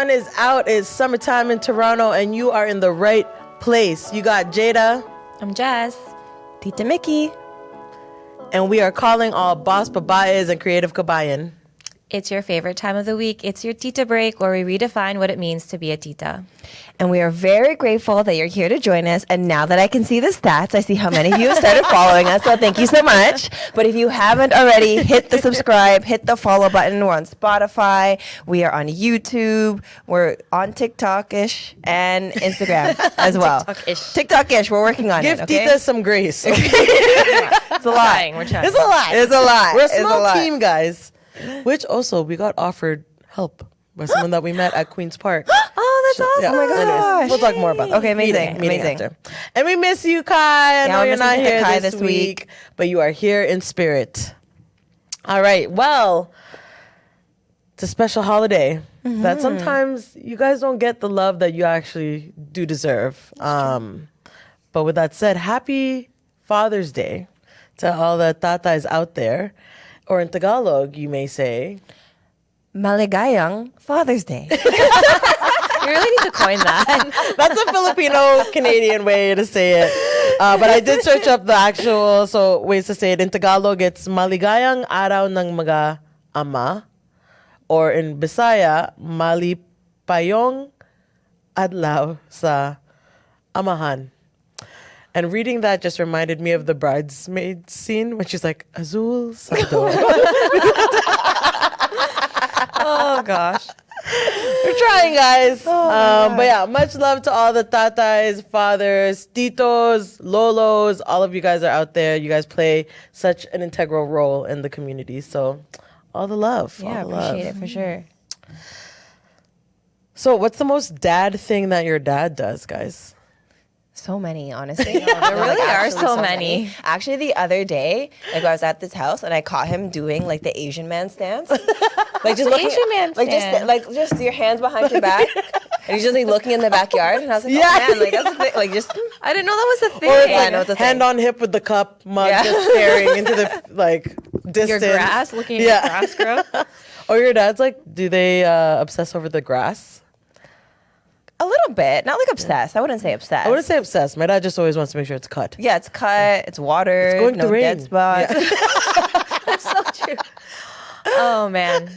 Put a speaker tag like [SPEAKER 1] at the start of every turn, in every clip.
[SPEAKER 1] sun is out. It's summertime in Toronto, and you are in the right place. You got Jada.
[SPEAKER 2] I'm Jess.
[SPEAKER 3] Tita Mickey.
[SPEAKER 1] And we are calling all boss babayas and creative kabayan.
[SPEAKER 2] It's your favorite time of the week. It's your Tita break, where we redefine what it means to be a Tita.
[SPEAKER 3] And we are very grateful that you're here to join us. And now that I can see the stats, I see how many of you have started following us. So thank you so much. But if you haven't already, hit the subscribe, hit the follow button. We're on Spotify. We are on YouTube. We're on TikTok-ish and Instagram as well.
[SPEAKER 2] TikTok-ish.
[SPEAKER 3] TikTok-ish. We're working on
[SPEAKER 1] Give
[SPEAKER 3] it. Okay?
[SPEAKER 1] Tita some grace. Okay?
[SPEAKER 3] It's a lot.
[SPEAKER 2] We're trying.
[SPEAKER 1] It's a lot.
[SPEAKER 3] It's a lot.
[SPEAKER 1] We're a
[SPEAKER 3] It's
[SPEAKER 1] small
[SPEAKER 3] lot.
[SPEAKER 1] team, guys. Which also, we got offered help by someone that we met at Queen's Park.
[SPEAKER 3] Oh, that's awesome.
[SPEAKER 1] Yeah.
[SPEAKER 3] Oh, my gosh.
[SPEAKER 1] Anyways, we'll talk more about that.
[SPEAKER 3] Okay, amazing.
[SPEAKER 1] Meeting
[SPEAKER 3] Amazing.
[SPEAKER 1] after. And we miss you, Kai. I know
[SPEAKER 3] we're
[SPEAKER 1] you're not
[SPEAKER 3] missing
[SPEAKER 1] here
[SPEAKER 3] Kai
[SPEAKER 1] this week, but you are here in spirit. All right. Well, it's a special holiday that sometimes you guys don't get the love that you actually do deserve. But with that said, happy Father's Day to all the tatays out there. Or in Tagalog, you may say,
[SPEAKER 3] Maligayang Father's Day.
[SPEAKER 2] You really need to coin that.
[SPEAKER 1] that's a Filipino-Canadian way to say it. But I did search up the actual ways to say it. In Tagalog, it's Maligayang Araw ng Mga Ama. Or in Bisaya, Malipayong Adlaw sa Amahan. And reading that just reminded me of the bridesmaid scene when she's like, Azul Sado.
[SPEAKER 2] Oh, gosh.
[SPEAKER 1] We're trying, guys. But yeah, much love to all the tatays, fathers, titos, lolos. All of you guys are out there. You guys play such an integral role in the community. So all the love.
[SPEAKER 3] Yeah,
[SPEAKER 1] all the love.
[SPEAKER 3] appreciate it for sure.
[SPEAKER 1] So what's the most dad thing that your dad does, guys?
[SPEAKER 3] So many, honestly.
[SPEAKER 2] There really are so many.
[SPEAKER 3] Actually, the other day, I was at this house and I caught him doing like the Asian man stance. Like just looking,
[SPEAKER 2] Asian man stance?
[SPEAKER 3] Just your hands behind your back. And he's just like looking in the backyard, and I was like,
[SPEAKER 1] Yeah.
[SPEAKER 3] oh man, like that's a thing. Like just
[SPEAKER 2] I didn't know that was a thing.
[SPEAKER 1] Or it's
[SPEAKER 3] Yeah, I
[SPEAKER 1] like
[SPEAKER 3] know it's a
[SPEAKER 1] hand
[SPEAKER 3] thing.
[SPEAKER 1] on hip with the cup, mug
[SPEAKER 3] Yeah.
[SPEAKER 1] just staring into the distance.
[SPEAKER 2] Your grass, looking at your grass grow.
[SPEAKER 1] Or your dad's like, do they obsess over the grass?
[SPEAKER 3] a little bit, not like obsessed. I wouldn't say obsessed.
[SPEAKER 1] I wouldn't say obsessed. My dad just always wants to make sure it's cut.
[SPEAKER 3] Yeah, it's cut. It's watered.
[SPEAKER 1] It's going
[SPEAKER 3] no
[SPEAKER 1] to rain.
[SPEAKER 3] dead spots.
[SPEAKER 2] That's so true. Oh man.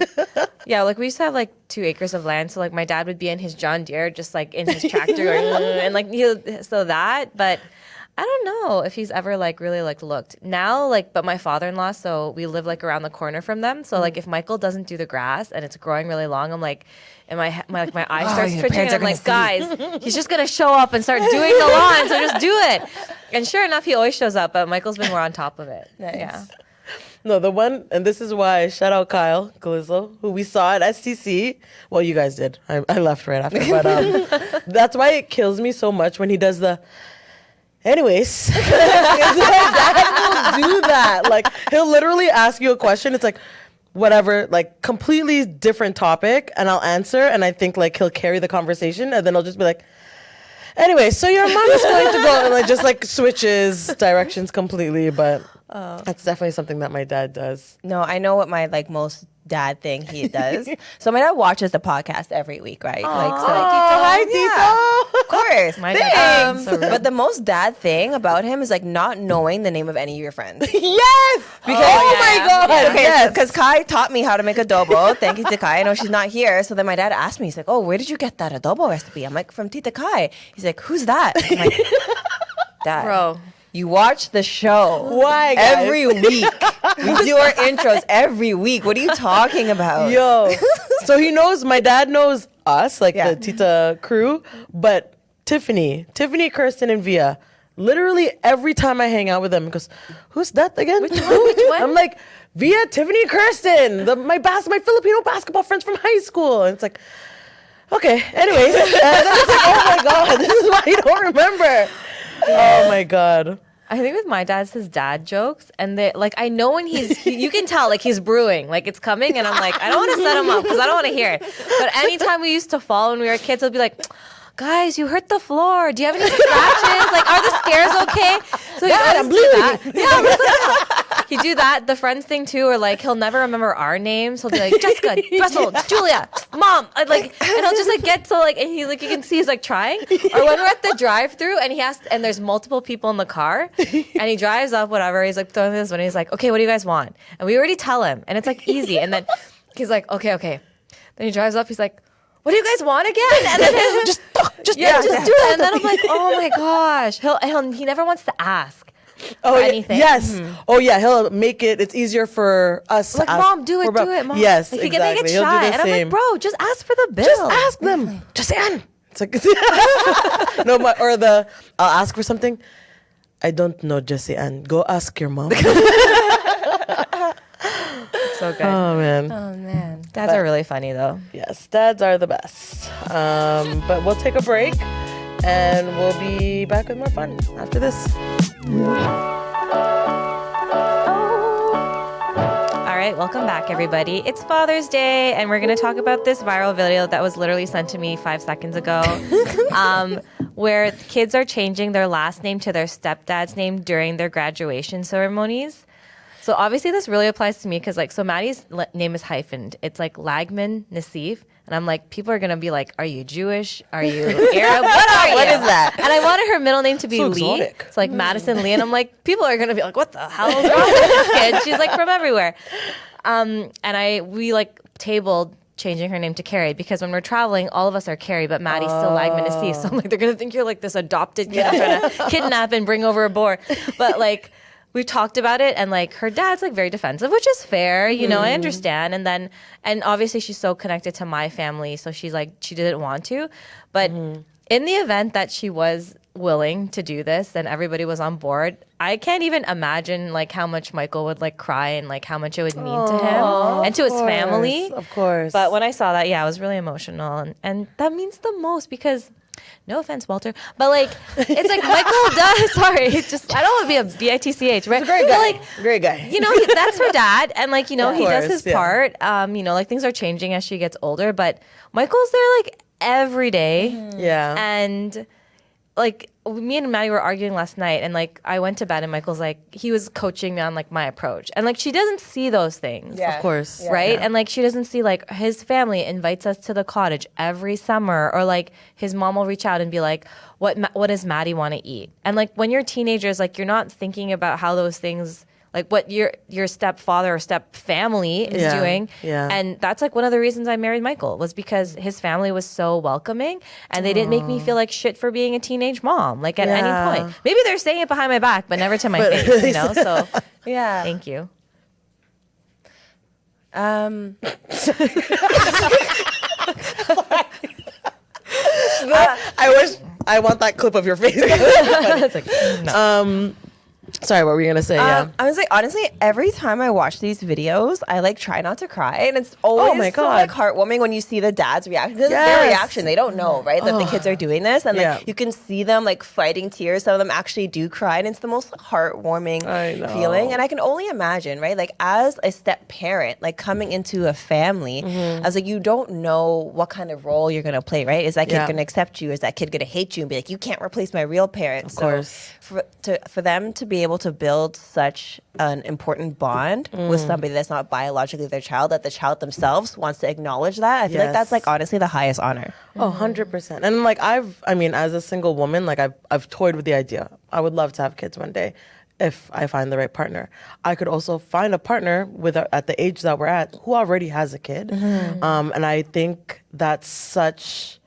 [SPEAKER 2] Yeah, like we used to have like 2 acres of land, so like my dad would be in his John Deere just like in his tractor going, and like but I don't know if he's ever like really like looked now, like, but my father-in-law, so we live like around the corner from them, so like if Michael doesn't do the grass and it's growing really long, I'm like, and my eye starts
[SPEAKER 3] your
[SPEAKER 2] twitching,
[SPEAKER 3] parents
[SPEAKER 2] and
[SPEAKER 3] are
[SPEAKER 2] I'm like,
[SPEAKER 3] gonna
[SPEAKER 2] guys, he's just gonna show up and start doing the lawn, so just do it. And sure enough, he always shows up, but Michael's been more on top of it.
[SPEAKER 3] Nice.
[SPEAKER 2] Yeah.
[SPEAKER 1] No, the one, and this is why, shout out Kyle Galizzo, who we saw at STC. Well, you guys did. I left right after, but that's why it kills me so much when he does the, anyways. My dad will do that. Like, he'll literally ask you a question. It's like, whatever, like, completely different topic, and I'll answer, and I think, like, he'll carry the conversation, and then I'll just be like, anyway, so your mom is going to go, and like just like switches directions completely, but that's definitely something that my dad does.
[SPEAKER 3] No, I know what my like most dad thing he does. So my dad watches the podcast every week, right? Like, so
[SPEAKER 1] Hi, Tito.
[SPEAKER 3] of course.
[SPEAKER 2] My dad. So
[SPEAKER 3] But the most dad thing about him is like not knowing the name of any of your friends.
[SPEAKER 1] Yes!
[SPEAKER 3] Because,
[SPEAKER 1] oh my
[SPEAKER 2] yeah.
[SPEAKER 1] God!
[SPEAKER 2] Yeah.
[SPEAKER 3] Okay,
[SPEAKER 1] Yes.
[SPEAKER 3] because Kai taught me how to make adobo. Thank you to Kai. I know she's not here. So then my dad asked me, he's like, oh, where did you get that adobo recipe? I'm like, from Tita Kai. He's like, who's that? I'm like, Dad.
[SPEAKER 2] Bro.
[SPEAKER 3] You watch the show.
[SPEAKER 1] Why, guys?
[SPEAKER 3] Every week. We do our intros every week. What are you talking about?
[SPEAKER 1] Yo. So he knows, my dad knows us, like
[SPEAKER 3] Yeah.
[SPEAKER 1] the Tita crew, but Tiffany, Kirsten, and Via, literally every time I hang out with them, he goes, who's that again?
[SPEAKER 2] Which one?
[SPEAKER 1] I'm like, Via, Tiffany, Kirsten, my Filipino basketball friends from high school. And it's like, okay, anyways. And then it's like, oh my God, this is why you don't remember. Oh my God.
[SPEAKER 2] I think with my dad's his dad jokes, and they like I know when you can tell like he's brewing, like it's coming, and I'm like I don't want to set him up because I don't want to hear it. But anytime we used to fall when we were kids, he'll be like, "Guys, you hurt the floor. Do you have any scratches? Like, are the stairs okay?" So
[SPEAKER 1] Dad, I'm bleeding.
[SPEAKER 2] Yeah, he do that. The friends thing too, or like he'll never remember our names. He'll be like Jessica, Russell, Julia, Mom, and he'll just like get so like, and he like you can see he's like trying. Or when we're at the drive-through and and there's multiple people in the car, and he drives up whatever. He's like throwing this one. He's like, okay, what do you guys want? And we already tell him, and it's like easy. And then he's like, okay. Then he drives up. He's like, what do you guys want again? And then just do it. And then I'm like, oh my gosh. He never wants to ask.
[SPEAKER 1] Oh,
[SPEAKER 2] anything.
[SPEAKER 1] Yes. Mm-hmm. Oh, yeah. He'll make it. It's easier for us.
[SPEAKER 2] Like, Mom, do it, Mom.
[SPEAKER 1] Yes,
[SPEAKER 2] like,
[SPEAKER 1] exactly.
[SPEAKER 2] They get
[SPEAKER 1] He'll
[SPEAKER 2] shy.
[SPEAKER 1] do the
[SPEAKER 2] and
[SPEAKER 1] same.
[SPEAKER 2] I'm like, bro, just ask for the bill.
[SPEAKER 1] Just ask them. Just say, it's like, no, I'll ask for something. I don't know, Jessie Ann. Go ask your mom.
[SPEAKER 2] So good.
[SPEAKER 1] Oh, man.
[SPEAKER 2] Dads are really funny, though.
[SPEAKER 1] Yes, dads are the best. But we'll take a break, and we'll be back with more fun after this.
[SPEAKER 2] All right, welcome back, everybody. It's Father's Day, and we're going to talk about this viral video that was literally sent to me 5 seconds ago, where kids are changing their last name to their stepdad's name during their graduation ceremonies. So obviously this really applies to me because so Maddie's name is hyphened. It's like Lagman Nassif. And I'm like, people are going to be like, are you Jewish? Are you Arab? What are you?
[SPEAKER 3] What is that?
[SPEAKER 2] And I wanted her middle name to be
[SPEAKER 1] So
[SPEAKER 2] Lee.
[SPEAKER 1] exotic.
[SPEAKER 2] It's like Madison Lee. And I'm like, people are going to be like, what the hell is wrong with this kid? She's like from everywhere. And we like tabled changing her name to Carrie because when we're traveling, all of us are Carrie, but Maddie's still Lagman Nassif. So I'm like, they're going to think you're like this adopted kid I'm trying to kidnap and bring over aboard. But like, we've talked about it, and like her dad's like very defensive, which is fair, you know, I understand. And obviously she's so connected to my family, so she's like, she didn't want to. But in the event that she was willing to do this and everybody was on board, I can't even imagine like how much Michael would like cry and like how much it would mean to him and to his family.
[SPEAKER 1] Of course.
[SPEAKER 2] But when I saw that, I was really emotional, and that means the most because. No offense, Walter, but like it's like Michael does. Sorry, it's just I don't want to be a bitch, right?
[SPEAKER 1] Great guy.
[SPEAKER 2] But, like,
[SPEAKER 1] great guy.
[SPEAKER 2] You know, that's her dad, and like you know, he does his
[SPEAKER 1] yeah.
[SPEAKER 2] part. You know, like things are changing as she gets older, but Michael's there like every day.
[SPEAKER 1] Yeah.
[SPEAKER 2] And like me and Maddie were arguing last night, and like I went to bed, and Michael's like he was coaching me on like my approach, and like she doesn't see those things.
[SPEAKER 3] Yeah.
[SPEAKER 1] Of course.
[SPEAKER 2] Right?
[SPEAKER 1] Yeah.
[SPEAKER 2] And like she doesn't see like his family invites us to the cottage every summer, or like his mom will reach out and be like, what does Maddie want to eat? And like when you're teenagers, like you're not thinking about how those things, like what your stepfather or step family is doing.
[SPEAKER 1] Yeah.
[SPEAKER 2] And that's like one of the reasons I married Michael was because his family was so welcoming, and they didn't make me feel like shit for being a teenage mom, like at any point. Maybe they're saying it behind my back, but never to my face, you know? So
[SPEAKER 3] Yeah.
[SPEAKER 2] thank you.
[SPEAKER 1] I want that clip of your face.
[SPEAKER 2] It's like, no.
[SPEAKER 1] Sorry, what were you gonna say? Yeah.
[SPEAKER 3] I was like, honestly, every time I watch these videos, I like try not to cry, and it's always
[SPEAKER 1] my
[SPEAKER 3] so
[SPEAKER 1] God.
[SPEAKER 3] like heartwarming when you see the dad's reaction. Because it's their reaction; they don't know, right, that the kids are doing this, and like you can see them like fighting tears. Some of them actually do cry, and it's the most heartwarming feeling. And I can only imagine, right, like as a step parent, like coming into a family, I was like, you don't know what kind of role you're gonna play, right? Is that kid gonna accept you? Is that kid gonna hate you and be like, you can't replace my real parent?
[SPEAKER 1] Of course.
[SPEAKER 3] For them to be able to build such an important bond with somebody that's not biologically their child, that the child themselves wants to acknowledge that, I feel like that's like honestly the highest honor.
[SPEAKER 1] Oh, 100%. And like as a single woman, like I've toyed with the idea. I would love to have kids one day if I find the right partner. I could also find a partner at the age that we're at who already has a kid. And I think that's such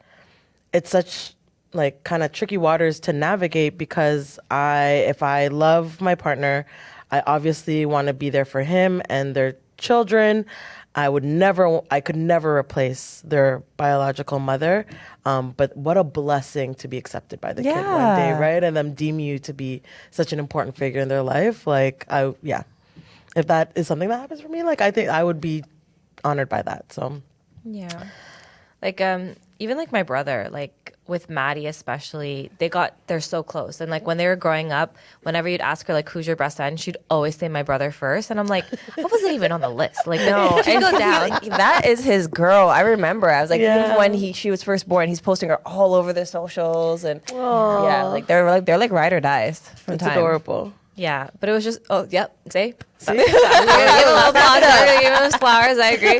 [SPEAKER 1] like kind of tricky waters to navigate because if I love my partner, I obviously want to be there for him and their children. I could never replace their biological mother. But what a blessing to be accepted by the kid one day, right? And them deem you to be such an important figure in their life. Like, if that is something that happens for me, like I think I would be honored by that. So,
[SPEAKER 2] yeah, like even like my brother, like with Maddie especially, they're so close. And like when they were growing up, whenever you'd ask her like who's your best friend, she'd always say my brother first. And I'm like, I wasn't even on the list. Like no, she'd go down.
[SPEAKER 3] That is his girl. I remember. I was like, even when she was first born, he's posting her all over their socials, and like they're like ride or dies.
[SPEAKER 1] It's adorable.
[SPEAKER 2] Yeah, but it was just, oh, yep, see?
[SPEAKER 1] See?
[SPEAKER 2] Give him a little applause. Give him flowers. I agree.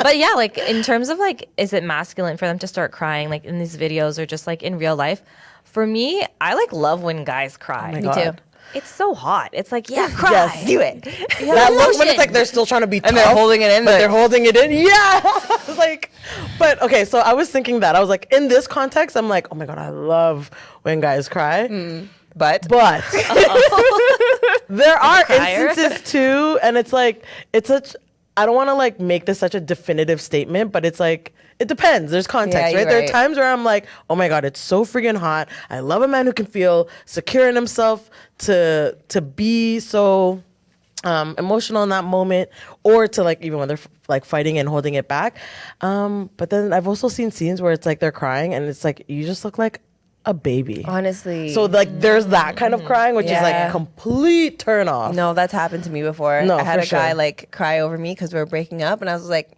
[SPEAKER 2] But yeah, like in terms of like, is it masculine for them to start crying like in these videos or just like in real life? For me, I like love when guys cry.
[SPEAKER 1] Oh my
[SPEAKER 3] Me
[SPEAKER 1] God.
[SPEAKER 3] too.
[SPEAKER 2] It's so hot. It's like, yeah, cry.
[SPEAKER 1] Yes.
[SPEAKER 3] Do it.
[SPEAKER 1] That look when it's like they're still trying to be tough,
[SPEAKER 3] And they're holding it in,
[SPEAKER 1] but
[SPEAKER 3] but-
[SPEAKER 1] they're holding it in. Yeah. Like, but okay, so I was thinking that. I was like, in this context, I'm like, oh my God, I love when guys cry.
[SPEAKER 3] But
[SPEAKER 1] But there are
[SPEAKER 2] crier.
[SPEAKER 1] instances too, and it's like, it's such, I don't want to like make this such a definitive statement, but it's like, it depends. There's context,
[SPEAKER 3] Yeah,
[SPEAKER 1] right?
[SPEAKER 3] you're
[SPEAKER 1] There are
[SPEAKER 3] right.
[SPEAKER 1] times where I'm like, oh my God, it's so freaking hot. I love a man who can feel secure in himself to be so emotional in that moment, or to like even when they're like fighting and holding it back. But then I've also seen scenes where it's like they're crying and it's like you just look like a baby.
[SPEAKER 3] honestly,
[SPEAKER 1] So like there's that kind of crying, which is like
[SPEAKER 3] Yeah.
[SPEAKER 1] complete turn off.
[SPEAKER 3] no, that's happened to me before.
[SPEAKER 1] No,
[SPEAKER 3] I had
[SPEAKER 1] for
[SPEAKER 3] a guy
[SPEAKER 1] sure.
[SPEAKER 3] like cry over me because we were breaking up, and I was like,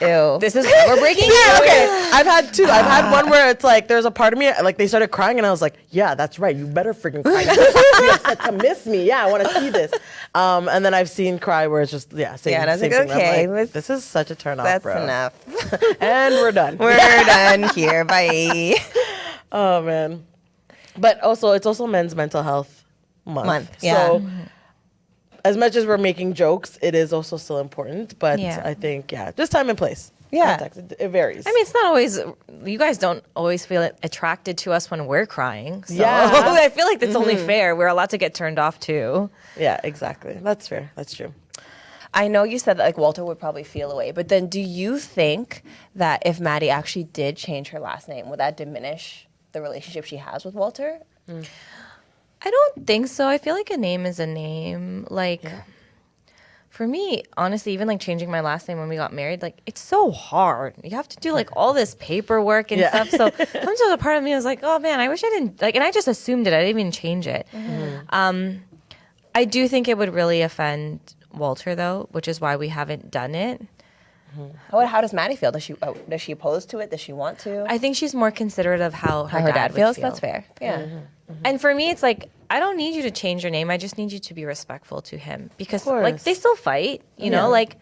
[SPEAKER 3] ew.
[SPEAKER 2] This is why we're breaking
[SPEAKER 1] Yeah,
[SPEAKER 2] up.
[SPEAKER 1] okay. I've had two. I've had one where it's like there's a part of me like they started crying and I was like, yeah, that's right. You better freaking cry. You're upset to miss me. Yeah, I want to see this. And then I've seen cry where it's just same.
[SPEAKER 3] Yeah, and I was
[SPEAKER 1] same
[SPEAKER 3] like,
[SPEAKER 1] thing. I'm
[SPEAKER 3] okay,
[SPEAKER 1] like,
[SPEAKER 3] let's-
[SPEAKER 1] this is such a turn off,
[SPEAKER 3] That's
[SPEAKER 1] bro.
[SPEAKER 3] enough.
[SPEAKER 1] And we're done.
[SPEAKER 3] We're done here. Bye.
[SPEAKER 1] Oh man. But also, it's also Men's Mental Health Month.
[SPEAKER 3] Yeah.
[SPEAKER 1] So as much as we're making jokes, it is also still important. But
[SPEAKER 2] Yeah.
[SPEAKER 1] I think just time and place.
[SPEAKER 3] Yeah.
[SPEAKER 1] Context. It varies.
[SPEAKER 2] I mean, it's not always, you guys don't always feel attracted to us when we're crying. So
[SPEAKER 1] Yeah.
[SPEAKER 2] I feel like that's only fair. We're allowed to get turned off too.
[SPEAKER 1] yeah, exactly. That's fair. That's true.
[SPEAKER 3] I know you said that like Walter would probably feel away, but then do you think that if Maddie actually did change her last name, would that diminish the relationship she has with Walter?
[SPEAKER 2] I don't think so. I feel like a name is a name. Like, for me, honestly, even like changing my last name when we got married, like it's so hard. You have to do like all this paperwork and
[SPEAKER 1] Yeah.
[SPEAKER 2] stuff. So sometimes a part of me was like, oh man, I wish I didn't like, and I just assumed it. I didn't even change it. I do think it would really offend Walter though, which is why we haven't done it.
[SPEAKER 3] How does Maddie feel? Does she oppose to it? Does she want to?
[SPEAKER 2] I think she's more considerate of how
[SPEAKER 3] How her dad
[SPEAKER 2] would
[SPEAKER 3] feels?
[SPEAKER 2] feel.
[SPEAKER 3] That's fair. Yeah.
[SPEAKER 2] And for me, it's like, I don't need you to change your name. I just need you to be respectful to him because,
[SPEAKER 1] course.
[SPEAKER 2] like, they still fight, you know?
[SPEAKER 1] Yeah.
[SPEAKER 2] Like,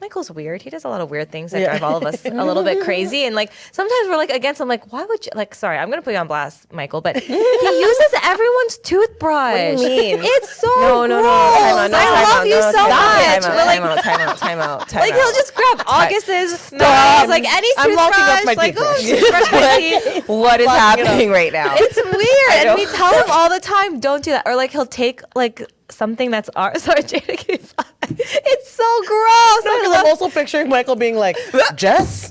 [SPEAKER 2] Michael's weird. He does a lot of weird things that drive all of us a little bit crazy. And, like, sometimes we're, like, against him. Like, why would you, like, sorry, I'm going to put you on blast, Michael, but he uses everyone's toothbrush.
[SPEAKER 3] What do you mean?
[SPEAKER 2] It's so
[SPEAKER 3] No.
[SPEAKER 2] gross.
[SPEAKER 3] Time out.
[SPEAKER 2] I love you so much. But, like,
[SPEAKER 3] Time out.
[SPEAKER 2] like he'll just grab August's
[SPEAKER 1] Stop.
[SPEAKER 2] nose, like any
[SPEAKER 1] I'm
[SPEAKER 2] toothbrush,
[SPEAKER 1] locking up my
[SPEAKER 2] like oh,
[SPEAKER 1] toothbrush.
[SPEAKER 2] toothbrush my teeth.
[SPEAKER 3] What is happening right now?
[SPEAKER 2] It's weird,
[SPEAKER 3] know.
[SPEAKER 2] and we tell him all the time, "Don't do that." Or like he'll take like something that's ours. Sorry, Jada, it's so gross.
[SPEAKER 1] No,
[SPEAKER 2] I
[SPEAKER 1] because
[SPEAKER 2] love-
[SPEAKER 1] I'm also picturing Michael being like, Jess?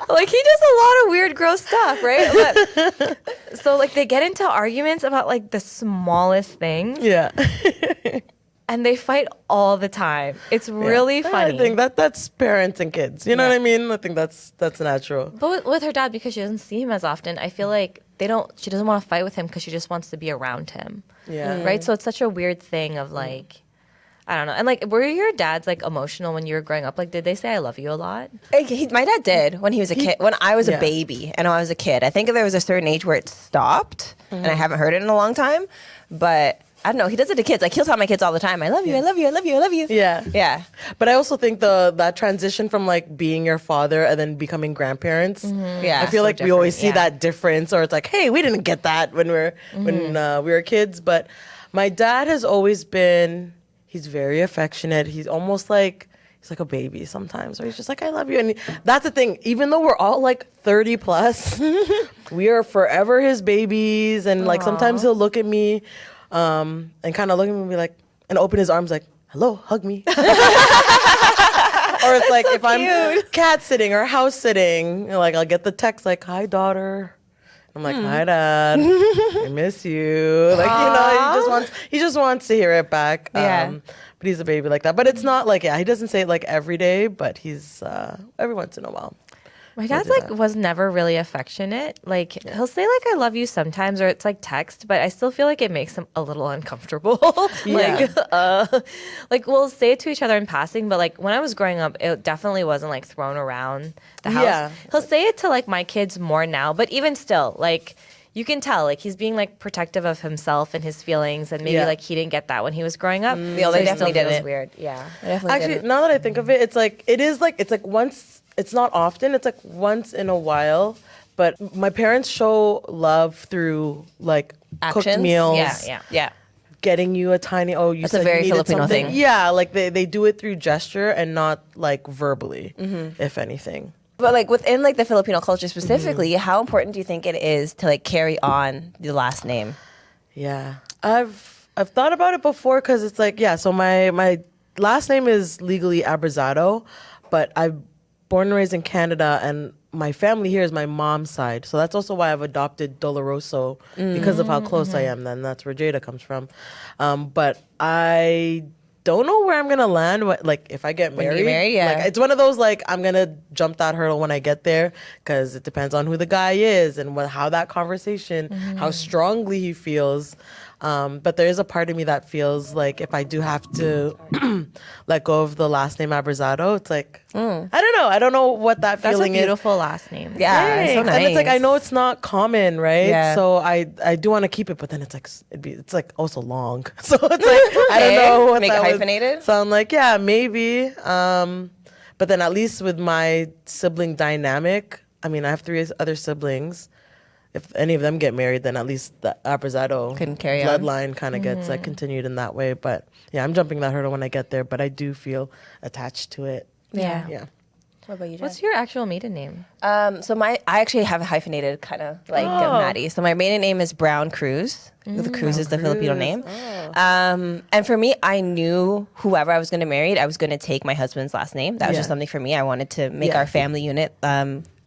[SPEAKER 2] like he does a lot of weird, gross stuff, right? But, so like they get into arguments about like the smallest things,
[SPEAKER 1] Yeah.
[SPEAKER 2] and they fight all the time. It's really funny.
[SPEAKER 1] I think that's parents and kids. You know what I mean? I think that's natural.
[SPEAKER 2] But with her dad, because she doesn't see him as often, I feel like she doesn't want to fight with him because she just wants to be around him.
[SPEAKER 1] Yeah.
[SPEAKER 2] Right? So it's such a weird thing of like, I don't know. And like, were your dads like emotional when you were growing up? Like, did they say I love you a lot?
[SPEAKER 3] My dad did when he was a kid. When I was a
[SPEAKER 1] Yeah.
[SPEAKER 3] baby and I was a kid, I think there was a certain age where it stopped, and I haven't heard it in a long time. But I don't know. He does it to kids. Like he'll tell my kids all the time, "I love you, I love you, I love you, I love you."
[SPEAKER 1] Yeah.
[SPEAKER 3] Yeah.
[SPEAKER 1] But I also think that transition from like being your father and then becoming grandparents.
[SPEAKER 3] Yeah.
[SPEAKER 1] I feel
[SPEAKER 2] So
[SPEAKER 1] like we always see
[SPEAKER 2] different, yeah.
[SPEAKER 1] that difference, or it's like, hey, we didn't get that when we were kids. But my dad has always been. He's very affectionate. He's almost like he's like a baby sometimes, or he's just like, I love you. And that's the thing. Even though we're all like 30 plus, we are forever his babies. And like sometimes he'll look at me, and kind of look at me and be like, and open his arms like, hello, hug me. Or it's like if I'm cat sitting or house sitting, like I'll get the text like, hi daughter. I'm like, hi dad, I miss you. Like, you know, he just wants to hear it back.
[SPEAKER 3] Yeah.
[SPEAKER 1] But he's a baby like that. But it's not like, he doesn't say it like every day, but he's every once in a while.
[SPEAKER 2] My dad's like was never really affectionate. Like he'll say like I love you sometimes, or it's like text, but I still feel like it makes him a little uncomfortable. Like we'll say it to each other in passing, but like when I was growing up, it definitely wasn't like thrown around the house.
[SPEAKER 1] Yeah.
[SPEAKER 2] He'll say it to like my kids more now, but even still, like you can tell like he's being like protective of himself and his feelings, and maybe like he didn't get that when he was growing up.
[SPEAKER 3] Yeah, they
[SPEAKER 2] it
[SPEAKER 3] definitely
[SPEAKER 2] still feels
[SPEAKER 3] didn't.
[SPEAKER 2] weird. Yeah.
[SPEAKER 1] Actually, now that I think of it, it's like once. It's not often. It's like once in a while. But my parents show love through like cooked
[SPEAKER 3] Actions?
[SPEAKER 1] meals.
[SPEAKER 3] Yeah.
[SPEAKER 1] Getting you a tiny you
[SPEAKER 3] That's a
[SPEAKER 1] said
[SPEAKER 3] very
[SPEAKER 1] you needed
[SPEAKER 3] Filipino
[SPEAKER 1] something.
[SPEAKER 3] thing.
[SPEAKER 1] Yeah, like they do it through gesture and not like verbally, if anything.
[SPEAKER 3] But like within like the Filipino culture specifically, how important do you think it is to like carry on the last name?
[SPEAKER 1] Yeah, I've thought about it before because it's like so my last name is legally Abrazado, but I'm born and raised in Canada, and my family here is my mom's side, so that's also why I've adopted Doloroso because of how close I am. Then that's where Jada comes from, but I don't know where I'm gonna land. Like if I get married, like, it's one of those like I'm gonna jump that hurdle when I get there because it depends on who the guy is and how that conversation, how strongly he feels. But there is a part of me that feels like if I do have to let go of the last name Abrazado, it's like I don't know what that
[SPEAKER 2] That's
[SPEAKER 1] feeling
[SPEAKER 2] a beautiful last name.
[SPEAKER 3] Yeah, it's so nice.
[SPEAKER 1] And it's like I know it's not common, right?
[SPEAKER 3] Yeah.
[SPEAKER 1] So I do want to keep it, but then it's like it's like also long, so it's like I don't know what
[SPEAKER 3] Make
[SPEAKER 1] that
[SPEAKER 3] it
[SPEAKER 1] would
[SPEAKER 3] hyphenated?
[SPEAKER 1] sound like. Yeah, maybe. But then at least with my sibling dynamic, I mean, I have 3 other siblings. If any of them get married, then at least the Abrazado
[SPEAKER 3] Can carry on.
[SPEAKER 1] bloodline kind of gets like continued in that way. But yeah, I'm jumping that hurdle when I get there, but I do feel attached to it.
[SPEAKER 2] Yeah.
[SPEAKER 1] Yeah.
[SPEAKER 3] What about you, Jen?
[SPEAKER 2] What's your actual maiden name?
[SPEAKER 3] So I actually have a hyphenated kind of like Maddie. So my maiden name is Brown Cruz. The Cruz is the Filipino name. And for me, I knew whoever I was going to marry, I was going to take my husband's last name. That was just something for me. I wanted to make our family unit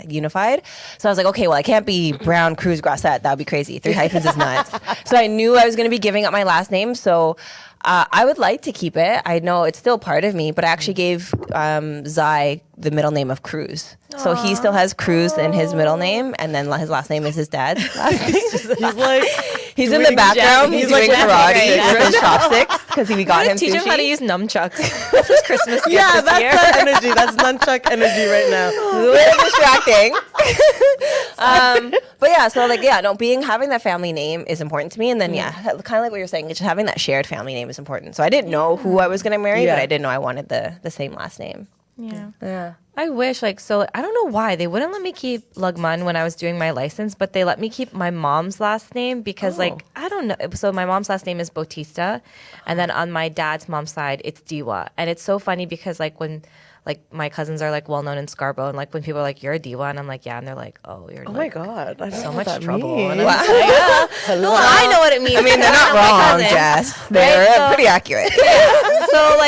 [SPEAKER 3] unified. So I was like, okay, well, I can't be Brown Cruz Grasset. That would be crazy. 3 hyphens is nuts. So I knew I was going to be giving up my last name. So I would like to keep it. I know it's still part of me, but I actually gave Zai the middle name of Cruz. So he still has Cruz in his middle name, and then his last name is his dad's last name.
[SPEAKER 1] He's like
[SPEAKER 3] He's in the background. He's doing karate with his chopsticks because we got him
[SPEAKER 2] Teach
[SPEAKER 3] sushi.
[SPEAKER 2] him how to use nunchucks. That's his Christmas gift
[SPEAKER 1] yeah,
[SPEAKER 2] this
[SPEAKER 1] that's
[SPEAKER 2] year.
[SPEAKER 1] that energy. That's nunchuck energy right now.
[SPEAKER 3] A little distracting. But yeah, so like having that family name is important to me, and then kind of like what you're saying, just having that shared family name is important. So I didn't know who I was gonna marry, but I did know I wanted the same last name.
[SPEAKER 2] Yeah. I wish, I don't know why they wouldn't let me keep Lagman when I was doing my license, but they let me keep my mom's last name because, I don't know. So my mom's last name is Bautista, and then on my dad's mom's side, it's Diwa. And it's so funny because, when my cousins are, well known in Scarborough, and, when people are like, you're a Diwa, and I'm like, yeah, and they're like, oh, you're
[SPEAKER 1] Oh my God. I don't
[SPEAKER 2] so
[SPEAKER 1] know
[SPEAKER 2] much
[SPEAKER 1] what that
[SPEAKER 2] trouble.
[SPEAKER 1] means.
[SPEAKER 2] And I'm just like,
[SPEAKER 1] Hello.
[SPEAKER 2] I know what it means.
[SPEAKER 3] I mean, they're not wrong, Jess. They're pretty accurate.
[SPEAKER 2] So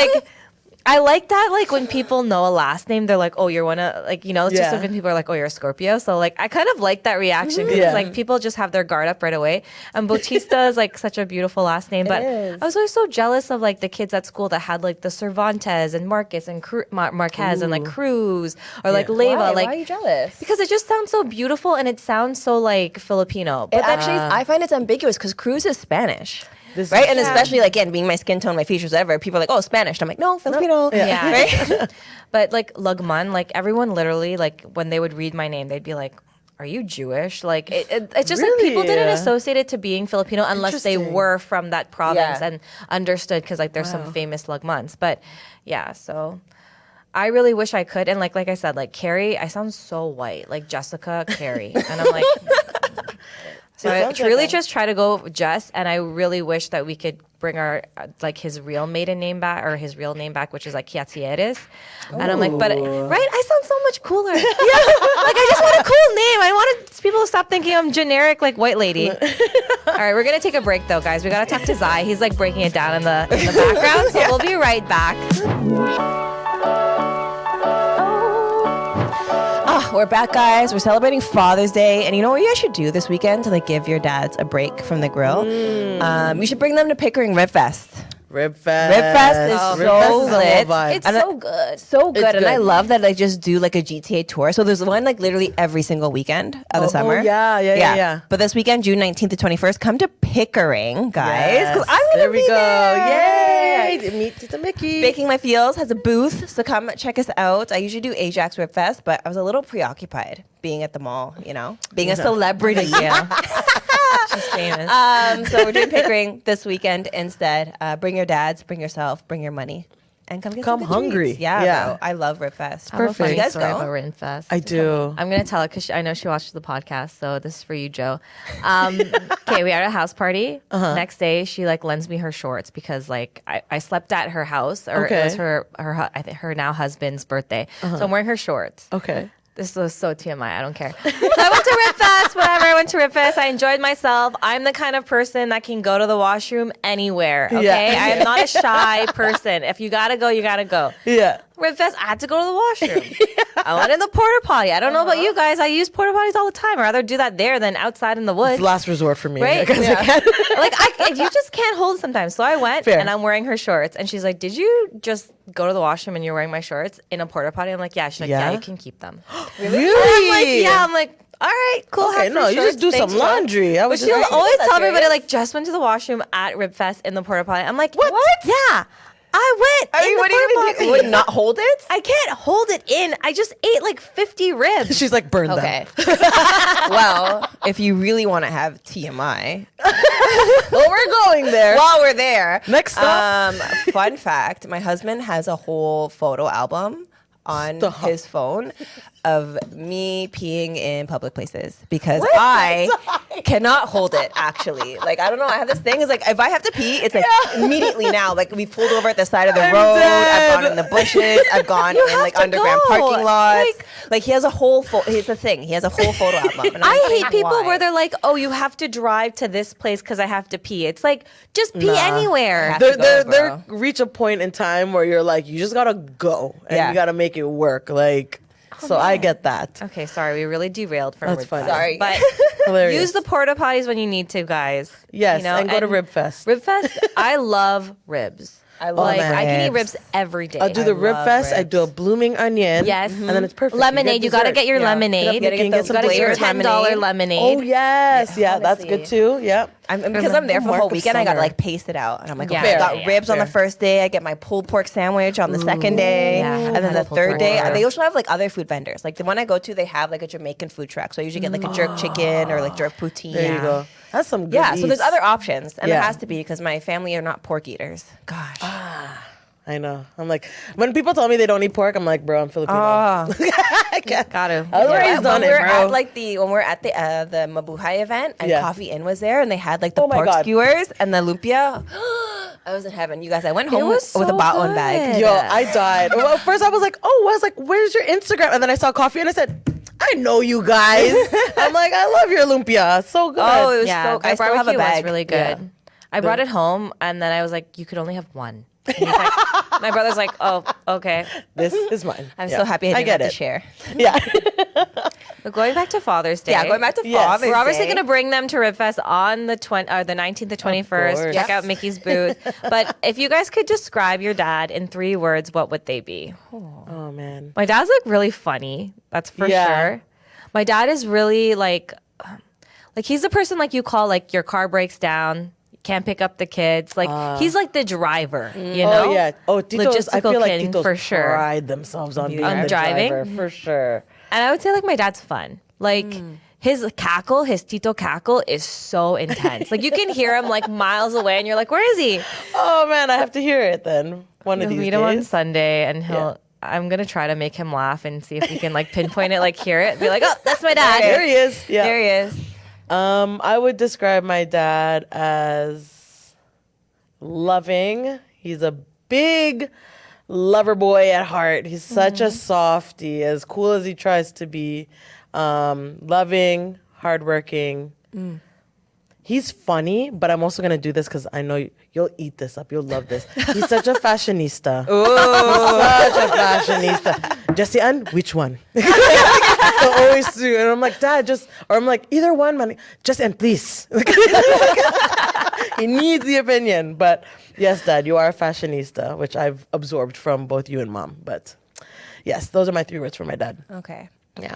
[SPEAKER 2] I like that, when people know a last name, they're like, oh, you're one of, it's just when people are like, oh, you're a Scorpio. So, I kind of like that reaction because it's people just have their guard up right away. And Bautista is, such a beautiful last name. But I was always so jealous of, the kids at school that had, the Cervantes and Marcus and Marquez and, Cruz or, Leyva.
[SPEAKER 3] Why are you jealous?
[SPEAKER 2] Because it just sounds so beautiful and it sounds so, Filipino.
[SPEAKER 3] It actually, I find it's ambiguous because Cruz is Spanish.
[SPEAKER 1] This
[SPEAKER 3] Right?
[SPEAKER 1] is-
[SPEAKER 3] And especially, again, being my skin tone, my features, whatever, people are like, oh, Spanish. I'm like, no, Filipino.
[SPEAKER 2] Yeah.
[SPEAKER 3] Right?
[SPEAKER 2] But Lagman, everyone literally, when they would read my name, they'd be like, are you Jewish? It's just
[SPEAKER 1] Really?
[SPEAKER 2] people didn't associate it to being Filipino unless they
[SPEAKER 1] Interesting.
[SPEAKER 2] were from that province
[SPEAKER 3] Yeah.
[SPEAKER 2] and understood because there's some famous Lagmans. But yeah, so I really wish I could. And like I said, Carrie, I sound so white, Jessica Carrie. And I'm like, so I
[SPEAKER 1] sounds like
[SPEAKER 2] truly
[SPEAKER 1] that.
[SPEAKER 2] just try to go Jess, and I really wish that we could bring our his real maiden name back or his real name back, which is Kiatzieres. And I'm like, but right, I sound so much cooler. Yeah, I just want a cool name. I want people to stop thinking I'm generic white lady. All right, we're gonna take a break though, guys. We gotta talk to Zai. He's breaking it down in the background, so we'll be right back.
[SPEAKER 3] We're back, guys. We're celebrating Father's Day. And you know what you guys should do this weekend to give your dads a break from the grill? You should bring them to Pickering Rib Fest.
[SPEAKER 1] Rib Fest.
[SPEAKER 3] Rib Fest is
[SPEAKER 1] Rib
[SPEAKER 3] so
[SPEAKER 1] Fest is a whole
[SPEAKER 3] lit.
[SPEAKER 1] vibe.
[SPEAKER 2] It's so good.
[SPEAKER 3] So good.
[SPEAKER 1] It's
[SPEAKER 3] And I
[SPEAKER 1] good.
[SPEAKER 3] love that they just do a GTA tour. So there's one literally every single weekend of the summer.
[SPEAKER 1] Yeah.
[SPEAKER 3] But this weekend, June 19th to 21st, come to Pickering, guys. 'Cause I'm going
[SPEAKER 1] There
[SPEAKER 3] to
[SPEAKER 1] we
[SPEAKER 3] be
[SPEAKER 1] go.
[SPEAKER 3] there.
[SPEAKER 1] Yay! Meet Tita Mickey.
[SPEAKER 3] Baking My Feels has a booth, so come check us out. I usually do Ajax Rib Fest, but I was a little preoccupied being at the mall, being a celebrity.
[SPEAKER 2] She's famous.
[SPEAKER 3] So we're doing Pickering this weekend instead. Bring your dads, bring yourself, bring your money. And come
[SPEAKER 1] Come
[SPEAKER 3] some good
[SPEAKER 1] hungry.
[SPEAKER 3] treats. Yeah, bro. I love Rib Fest.
[SPEAKER 2] I have a
[SPEAKER 1] perfect.
[SPEAKER 2] funny
[SPEAKER 3] You guys
[SPEAKER 2] story
[SPEAKER 3] go?
[SPEAKER 2] about Rin Fest.
[SPEAKER 1] I do.
[SPEAKER 2] I'm gonna tell her because I know she watches the podcast, so this is for you, Joe. Okay, we are at a house party. Next day, she like lends me her shorts because like I slept at her house, or it was her I think her now husband's birthday, so I'm wearing her shorts.
[SPEAKER 1] Okay.
[SPEAKER 2] This was so TMI. I don't care. So I went to Rib Fest, whatever. I went to Rib Fest. I enjoyed myself. I'm the kind of person that can go to the washroom anywhere. Okay,
[SPEAKER 1] Yeah.
[SPEAKER 2] I am not a shy person. If you gotta go, you gotta go.
[SPEAKER 1] Yeah.
[SPEAKER 2] Rib Fest, I had to go to the washroom. I went in the porta potty. I don't know about you guys. I use porta potties all the time. I'd rather do that there than outside in the woods.
[SPEAKER 1] It's last resort for me.
[SPEAKER 2] Right?
[SPEAKER 1] Because I can't.
[SPEAKER 2] You just can't hold sometimes. So I went
[SPEAKER 1] Fair.
[SPEAKER 2] and I'm wearing her shorts. And she's like, did you just go to the washroom and you're wearing my shorts in a porta potty? I'm like, yeah. She's like, yeah,
[SPEAKER 1] Yeah?
[SPEAKER 2] you can keep them.
[SPEAKER 1] Really?
[SPEAKER 2] I'm like, yeah. I'm like, all right, cool.
[SPEAKER 1] Okay,
[SPEAKER 2] have
[SPEAKER 1] no,
[SPEAKER 2] free
[SPEAKER 1] you just
[SPEAKER 2] shorts.
[SPEAKER 1] do
[SPEAKER 2] Thank
[SPEAKER 1] some
[SPEAKER 2] you.
[SPEAKER 1] laundry. I
[SPEAKER 2] But
[SPEAKER 1] was
[SPEAKER 2] she'll
[SPEAKER 1] just
[SPEAKER 2] always
[SPEAKER 3] That's
[SPEAKER 2] tell everybody,
[SPEAKER 3] serious?
[SPEAKER 2] like, just went to the washroom at Rib Fest in the porta potty. I'm like,
[SPEAKER 1] What?
[SPEAKER 2] Yeah. I went in the
[SPEAKER 3] What do you
[SPEAKER 2] porta
[SPEAKER 3] even do?
[SPEAKER 2] potty.
[SPEAKER 3] Would not hold it?
[SPEAKER 2] I can't hold it in. I just ate like 50 ribs.
[SPEAKER 1] She's like, burn
[SPEAKER 3] Okay.
[SPEAKER 1] them.
[SPEAKER 3] Well, if you really want to have TMI,
[SPEAKER 1] Well, we're going there.
[SPEAKER 3] while we're there.
[SPEAKER 1] Next stop.
[SPEAKER 3] Fun fact, my husband has a whole photo album on
[SPEAKER 1] Stop.
[SPEAKER 3] his phone of me peeing in public places because I cannot hold it, actually. Like, I don't know. I have this thing. It's like, if I have to pee, it's like immediately now. Like, we pulled over at the side of the
[SPEAKER 1] I'm
[SPEAKER 3] road.
[SPEAKER 1] dead.
[SPEAKER 3] I've gone in the bushes. I've gone in, like,
[SPEAKER 2] to
[SPEAKER 3] underground
[SPEAKER 2] go.
[SPEAKER 3] parking lots.
[SPEAKER 2] Like,
[SPEAKER 3] He has a whole, here's the thing. He has a whole photo album. And I'm
[SPEAKER 2] I
[SPEAKER 3] like,
[SPEAKER 2] hate people
[SPEAKER 3] why?
[SPEAKER 2] where they're like, oh, you have to drive to this place because I have to pee. It's like, just pee anywhere.
[SPEAKER 3] Have
[SPEAKER 1] There,
[SPEAKER 3] to go,
[SPEAKER 1] there
[SPEAKER 3] bro.
[SPEAKER 1] reach a point in time where you're like, you just gotta go and
[SPEAKER 3] Yeah.
[SPEAKER 1] you gotta make it work. Like, so I get that.
[SPEAKER 2] Okay, sorry. We really derailed from
[SPEAKER 1] That's
[SPEAKER 2] Rib
[SPEAKER 1] fine.
[SPEAKER 2] Fest.
[SPEAKER 3] Sorry.
[SPEAKER 2] But
[SPEAKER 1] Hilarious.
[SPEAKER 2] use the porta potties when you need to, guys.
[SPEAKER 1] Yes,
[SPEAKER 2] You know,
[SPEAKER 1] and go to Rib Fest.
[SPEAKER 2] Rib Fest, I love ribs.
[SPEAKER 3] I love
[SPEAKER 2] like,
[SPEAKER 1] man.
[SPEAKER 2] I can eat
[SPEAKER 3] ribs.
[SPEAKER 2] ribs every day.
[SPEAKER 1] I'll do the Rib
[SPEAKER 3] love
[SPEAKER 1] Fest. I
[SPEAKER 3] ribs.
[SPEAKER 1] do a blooming onion.
[SPEAKER 2] Yes.
[SPEAKER 1] And then it's perfect.
[SPEAKER 2] Lemonade. You got to
[SPEAKER 1] dessert.
[SPEAKER 2] get your
[SPEAKER 3] Yeah.
[SPEAKER 2] lemonade.
[SPEAKER 3] Get
[SPEAKER 1] You
[SPEAKER 3] those
[SPEAKER 1] some
[SPEAKER 2] got to get your
[SPEAKER 3] flavored
[SPEAKER 2] $10
[SPEAKER 3] lemonade.
[SPEAKER 2] lemonade.
[SPEAKER 1] Oh, yes. Yeah, that's
[SPEAKER 3] honestly.
[SPEAKER 1] good too. Yep.
[SPEAKER 3] Because I'm there for the
[SPEAKER 1] Mark
[SPEAKER 3] whole
[SPEAKER 1] of
[SPEAKER 3] weekend, I got to
[SPEAKER 1] summer.
[SPEAKER 3] like pace it out. And I'm like,
[SPEAKER 2] Yeah.
[SPEAKER 3] okay, I got
[SPEAKER 2] Fair,
[SPEAKER 3] ribs on the
[SPEAKER 1] fair.
[SPEAKER 3] first day. I get my pulled pork sandwich on the second day.
[SPEAKER 2] Yeah, I haven't
[SPEAKER 3] And then
[SPEAKER 2] had
[SPEAKER 3] the
[SPEAKER 2] pulled
[SPEAKER 3] third
[SPEAKER 2] pork.
[SPEAKER 3] day, they also have like other food vendors. Like the one I go to, they have like a Jamaican food truck. So I usually get like a jerk chicken or like jerk poutine.
[SPEAKER 1] There you go. That's some good
[SPEAKER 3] Yeah, so there's
[SPEAKER 1] eats.
[SPEAKER 3] other options. And
[SPEAKER 1] Yeah.
[SPEAKER 3] it has to be because my family are not pork eaters. Gosh.
[SPEAKER 1] I know. I'm like, when people tell me they don't eat pork, I'm like, bro, I'm Filipino. I can't.
[SPEAKER 2] Got to.
[SPEAKER 1] I was raised on
[SPEAKER 3] when
[SPEAKER 1] it,
[SPEAKER 3] we're
[SPEAKER 1] bro.
[SPEAKER 3] at when we're at the Mabuhay event and
[SPEAKER 1] Yeah.
[SPEAKER 3] Coffee Inn was there and they had like the
[SPEAKER 1] Oh my
[SPEAKER 3] pork
[SPEAKER 1] God.
[SPEAKER 3] skewers and the lumpia. I was in heaven, you guys. I went home
[SPEAKER 2] was
[SPEAKER 3] with a
[SPEAKER 2] so
[SPEAKER 3] baon bag.
[SPEAKER 2] good.
[SPEAKER 1] Yo, I died. Well, at first I was like, oh, I was like, where's your Instagram? And then I saw coffee and I said, I know you guys. I'm like, I love your lumpia. So good.
[SPEAKER 3] Oh, it was
[SPEAKER 2] Yeah,
[SPEAKER 3] so.
[SPEAKER 2] the
[SPEAKER 3] I still have a
[SPEAKER 2] barbecue was
[SPEAKER 3] bag.
[SPEAKER 2] really good.
[SPEAKER 1] Yeah.
[SPEAKER 2] I brought it home, and then I was like, "You could only have one." And he's like, my brother's like, "Oh, okay."
[SPEAKER 1] This is mine.
[SPEAKER 3] I'm
[SPEAKER 1] Yeah.
[SPEAKER 3] so happy I didn't
[SPEAKER 1] get
[SPEAKER 3] have
[SPEAKER 1] it.
[SPEAKER 3] to share.
[SPEAKER 1] Yeah.
[SPEAKER 2] But going back to Father's Day.
[SPEAKER 3] Yeah, going back to
[SPEAKER 1] Yes.
[SPEAKER 3] Father's
[SPEAKER 2] We're obviously
[SPEAKER 3] Day.
[SPEAKER 2] going to bring them to Rib Fest on the 19th to 21st.
[SPEAKER 1] course.
[SPEAKER 2] Check
[SPEAKER 3] Yes.
[SPEAKER 2] out Mickey's booth. But if you guys could describe your dad in 3 words, what would they be?
[SPEAKER 1] Oh, man.
[SPEAKER 2] My dad's like really funny. That's for
[SPEAKER 1] Yeah.
[SPEAKER 2] sure. My dad is really like he's the person like you call like your car breaks down, can't pick up the kids. Like he's like the driver, you know?
[SPEAKER 1] Oh, yeah. Oh, Titos, I
[SPEAKER 2] Logistical
[SPEAKER 1] feel like
[SPEAKER 2] king
[SPEAKER 1] Titos
[SPEAKER 2] for sure.
[SPEAKER 1] pride themselves on being
[SPEAKER 2] On
[SPEAKER 1] the
[SPEAKER 2] driving?
[SPEAKER 1] driver, for sure.
[SPEAKER 2] And I would say like my dad's fun. Like his cackle, his Tito cackle is so intense. Like you can hear him like miles away and you're like, where is he?
[SPEAKER 1] Oh, man, I have to hear it then. One of
[SPEAKER 2] You'll
[SPEAKER 1] these
[SPEAKER 2] meet him on
[SPEAKER 1] days.
[SPEAKER 2] Sunday and I'm gonna try to make him laugh and see if we can like pinpoint it, like hear it, be like, oh, that's my dad.
[SPEAKER 1] There he is. Yeah.
[SPEAKER 3] There he is.
[SPEAKER 1] I would describe my dad as loving. He's a big lover boy at heart. He's such a softie, as cool as he tries to be. Loving, hardworking. He's funny, but I'm also gonna do this because I know you'll eat this up. You'll love this. He's such a fashionista. Such a fashionista. Jesse Ann, which one? So always do, and I'm like, Dad, or I'm like, either one, man. Just and please. He needs the opinion, but yes, Dad, you are a fashionista, which I've absorbed from both you and Mom. But yes, those are my 3 words for my dad.
[SPEAKER 3] Okay.
[SPEAKER 1] Yeah.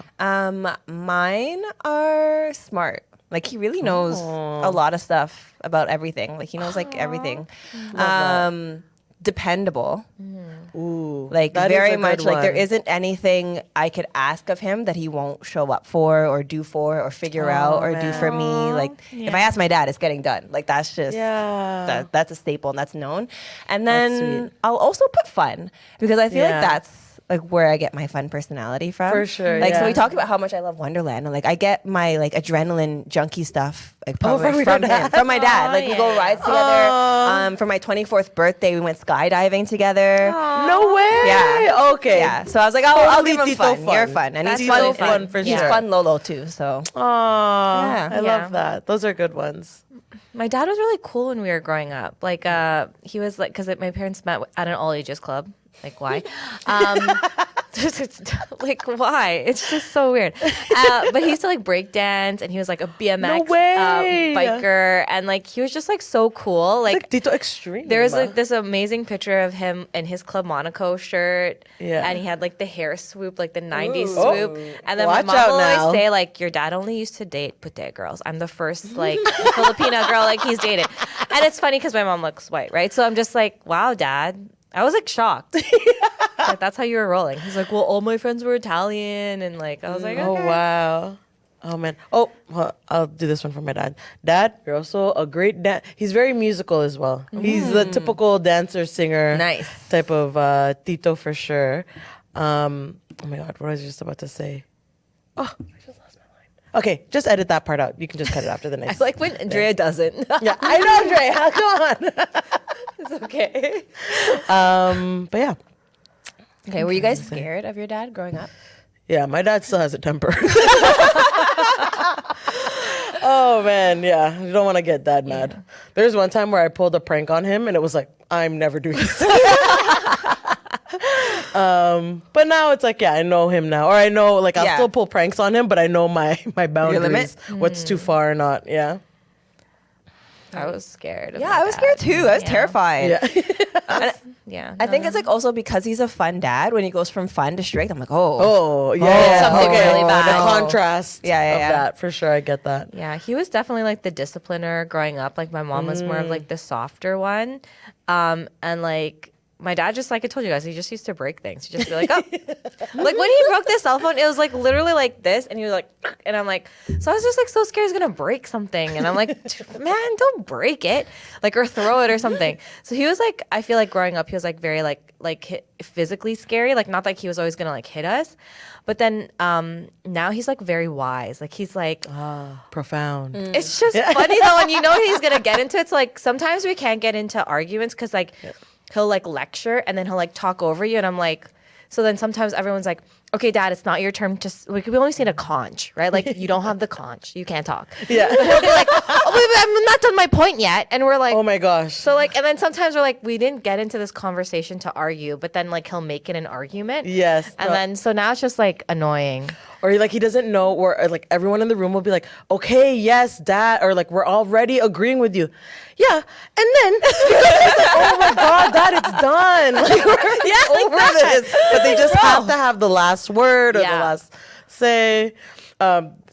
[SPEAKER 3] Mine are smart. Like he really knows a lot of stuff about everything. Like he knows like everything. dependable.
[SPEAKER 1] Ooh,
[SPEAKER 3] Like
[SPEAKER 1] that is
[SPEAKER 3] very
[SPEAKER 1] a good
[SPEAKER 3] much like there
[SPEAKER 1] one.
[SPEAKER 3] isn't anything I could ask of him that he won't show up for or do for or figure out or do for me. Like if I ask my dad, it's getting done. Like that's just that's a staple and that's known. And then
[SPEAKER 1] sweet.
[SPEAKER 3] I'll also put fun because I feel
[SPEAKER 1] Yeah.
[SPEAKER 3] like that's like where I get my fun personality from.
[SPEAKER 1] For sure,
[SPEAKER 3] Like so
[SPEAKER 1] yeah.
[SPEAKER 3] we talked about how much I love Wonderland and like I get my like adrenaline junkie stuff like
[SPEAKER 1] from
[SPEAKER 3] probably
[SPEAKER 1] your
[SPEAKER 3] from
[SPEAKER 1] dad.
[SPEAKER 3] him, from my dad. Like we go
[SPEAKER 2] yeah.
[SPEAKER 3] rides together. For my 24th birthday, we went skydiving together.
[SPEAKER 1] No way.
[SPEAKER 3] Yeah.
[SPEAKER 1] Okay.
[SPEAKER 3] Yeah, so I was like, I'll
[SPEAKER 1] Totally
[SPEAKER 3] give him
[SPEAKER 1] Tito
[SPEAKER 3] fun.
[SPEAKER 1] fun.
[SPEAKER 3] You're fun, and
[SPEAKER 2] That's
[SPEAKER 3] he's
[SPEAKER 2] Tito
[SPEAKER 3] fun.
[SPEAKER 1] fun for
[SPEAKER 3] He's
[SPEAKER 1] sure.
[SPEAKER 3] fun Lolo too. So
[SPEAKER 1] Aw,
[SPEAKER 3] Yeah.
[SPEAKER 1] I
[SPEAKER 2] Yeah.
[SPEAKER 1] love that. Those are good ones.
[SPEAKER 2] My dad was really cool when we were growing up. Like, he was like, because my parents met at an all ages club. Like, why? Like, why? It's just so weird. But he used to like break dance, and he was like a BMX
[SPEAKER 1] way.
[SPEAKER 2] biker, and like he was just like so cool.
[SPEAKER 1] Like Tito Extreme.
[SPEAKER 2] There was like this amazing picture of him in his Club Monaco shirt.
[SPEAKER 1] Yeah.
[SPEAKER 2] And he had like the hair swoop, like the 90s
[SPEAKER 1] Ooh.
[SPEAKER 2] swoop. And then
[SPEAKER 1] Watch
[SPEAKER 2] my mom
[SPEAKER 1] out
[SPEAKER 2] will
[SPEAKER 1] now.
[SPEAKER 2] always say, like, your dad only used to date pute girls. I'm the first like Filipino girl like he's dated. And it's funny because my mom looks white, right? So I'm just like, wow, dad. I was like shocked. Like, that's how you were rolling. He's like, well, all my friends were Italian. And like, I was like,
[SPEAKER 1] Oh
[SPEAKER 2] okay.
[SPEAKER 1] wow. Oh man. Oh, well, I'll do this one for my dad. Dad, you're also a great dad. He's very musical as well. He's the typical dancer singer.
[SPEAKER 3] Nice.
[SPEAKER 1] Type of Tito for sure. Oh my god, what was I just about to say? Oh, I just lost my line. Okay, just edit that part out. You can just cut it after the
[SPEAKER 2] I
[SPEAKER 1] next.
[SPEAKER 2] like when Andrea doesn't.
[SPEAKER 1] Yeah, I know, Andrea. Come on.
[SPEAKER 2] It's okay.
[SPEAKER 1] But yeah.
[SPEAKER 3] okay, were you guys scared of your dad growing up?
[SPEAKER 1] Yeah, my dad still has a temper. Oh man, yeah. You don't want to get dad mad. There's one time where I pulled a prank on him and it was like, I'm never doing this. But now it's like, yeah, I know him now. Or I know like I'll
[SPEAKER 3] Yeah.
[SPEAKER 1] still pull pranks on him, but I know my boundaries. What's too far or not. Yeah.
[SPEAKER 2] I was scared. Of
[SPEAKER 3] Yeah,
[SPEAKER 2] my
[SPEAKER 3] I was
[SPEAKER 2] dad.
[SPEAKER 3] scared too. I was terrified.
[SPEAKER 1] Yeah.
[SPEAKER 2] Yeah.
[SPEAKER 3] I think it's like also because he's a fun dad. When he goes from fun to strict, I'm like,
[SPEAKER 1] Oh, yeah.
[SPEAKER 2] something really bad.
[SPEAKER 1] The contrast
[SPEAKER 3] Yeah,
[SPEAKER 1] of
[SPEAKER 3] yeah.
[SPEAKER 1] that, for sure. I get that.
[SPEAKER 2] Yeah, he was definitely like the discipliner growing up. Like my mom was more of like the softer one. And like my dad just, like I told you guys, he just used to break things. He'd just be like, oh. Like when he broke the cell phone, it was like literally like this. And he was like, and I'm like, so I was just like so scared he's going to break something. And I'm like, man, don't break it. Like, or throw it or something. So he was like, I feel like growing up, he was like very like physically scary. Like not like he was always going to like hit us. But then now he's like very wise. Like he's like,
[SPEAKER 1] Profound.
[SPEAKER 2] it's just funny though when you know he's gonna get into it. So like sometimes we can't get into arguments because like he'll like lecture and then he'll like talk over you, and I'm like, so then sometimes everyone's like, okay, dad, it's not your turn. Just like we only need a conch, right? Like you don't have the conch, you can't talk.
[SPEAKER 1] Yeah.
[SPEAKER 2] He'll be like, oh, wait, I'm not done my point yet, and we're like,
[SPEAKER 1] Oh my gosh.
[SPEAKER 2] so like, and then sometimes we're like, we didn't get into this conversation to argue, but then like he'll make it an argument.
[SPEAKER 1] Yes.
[SPEAKER 2] And
[SPEAKER 1] No.
[SPEAKER 2] then so now it's just like annoying.
[SPEAKER 1] Or like he doesn't know, or like everyone in the room will be like, okay, yes, dad, or like we're already agreeing with you. Yeah. And then it's like, oh my God, dad, it's done. Like, we're over this. But they just have to have the last word or the
[SPEAKER 2] Yeah.
[SPEAKER 1] last say.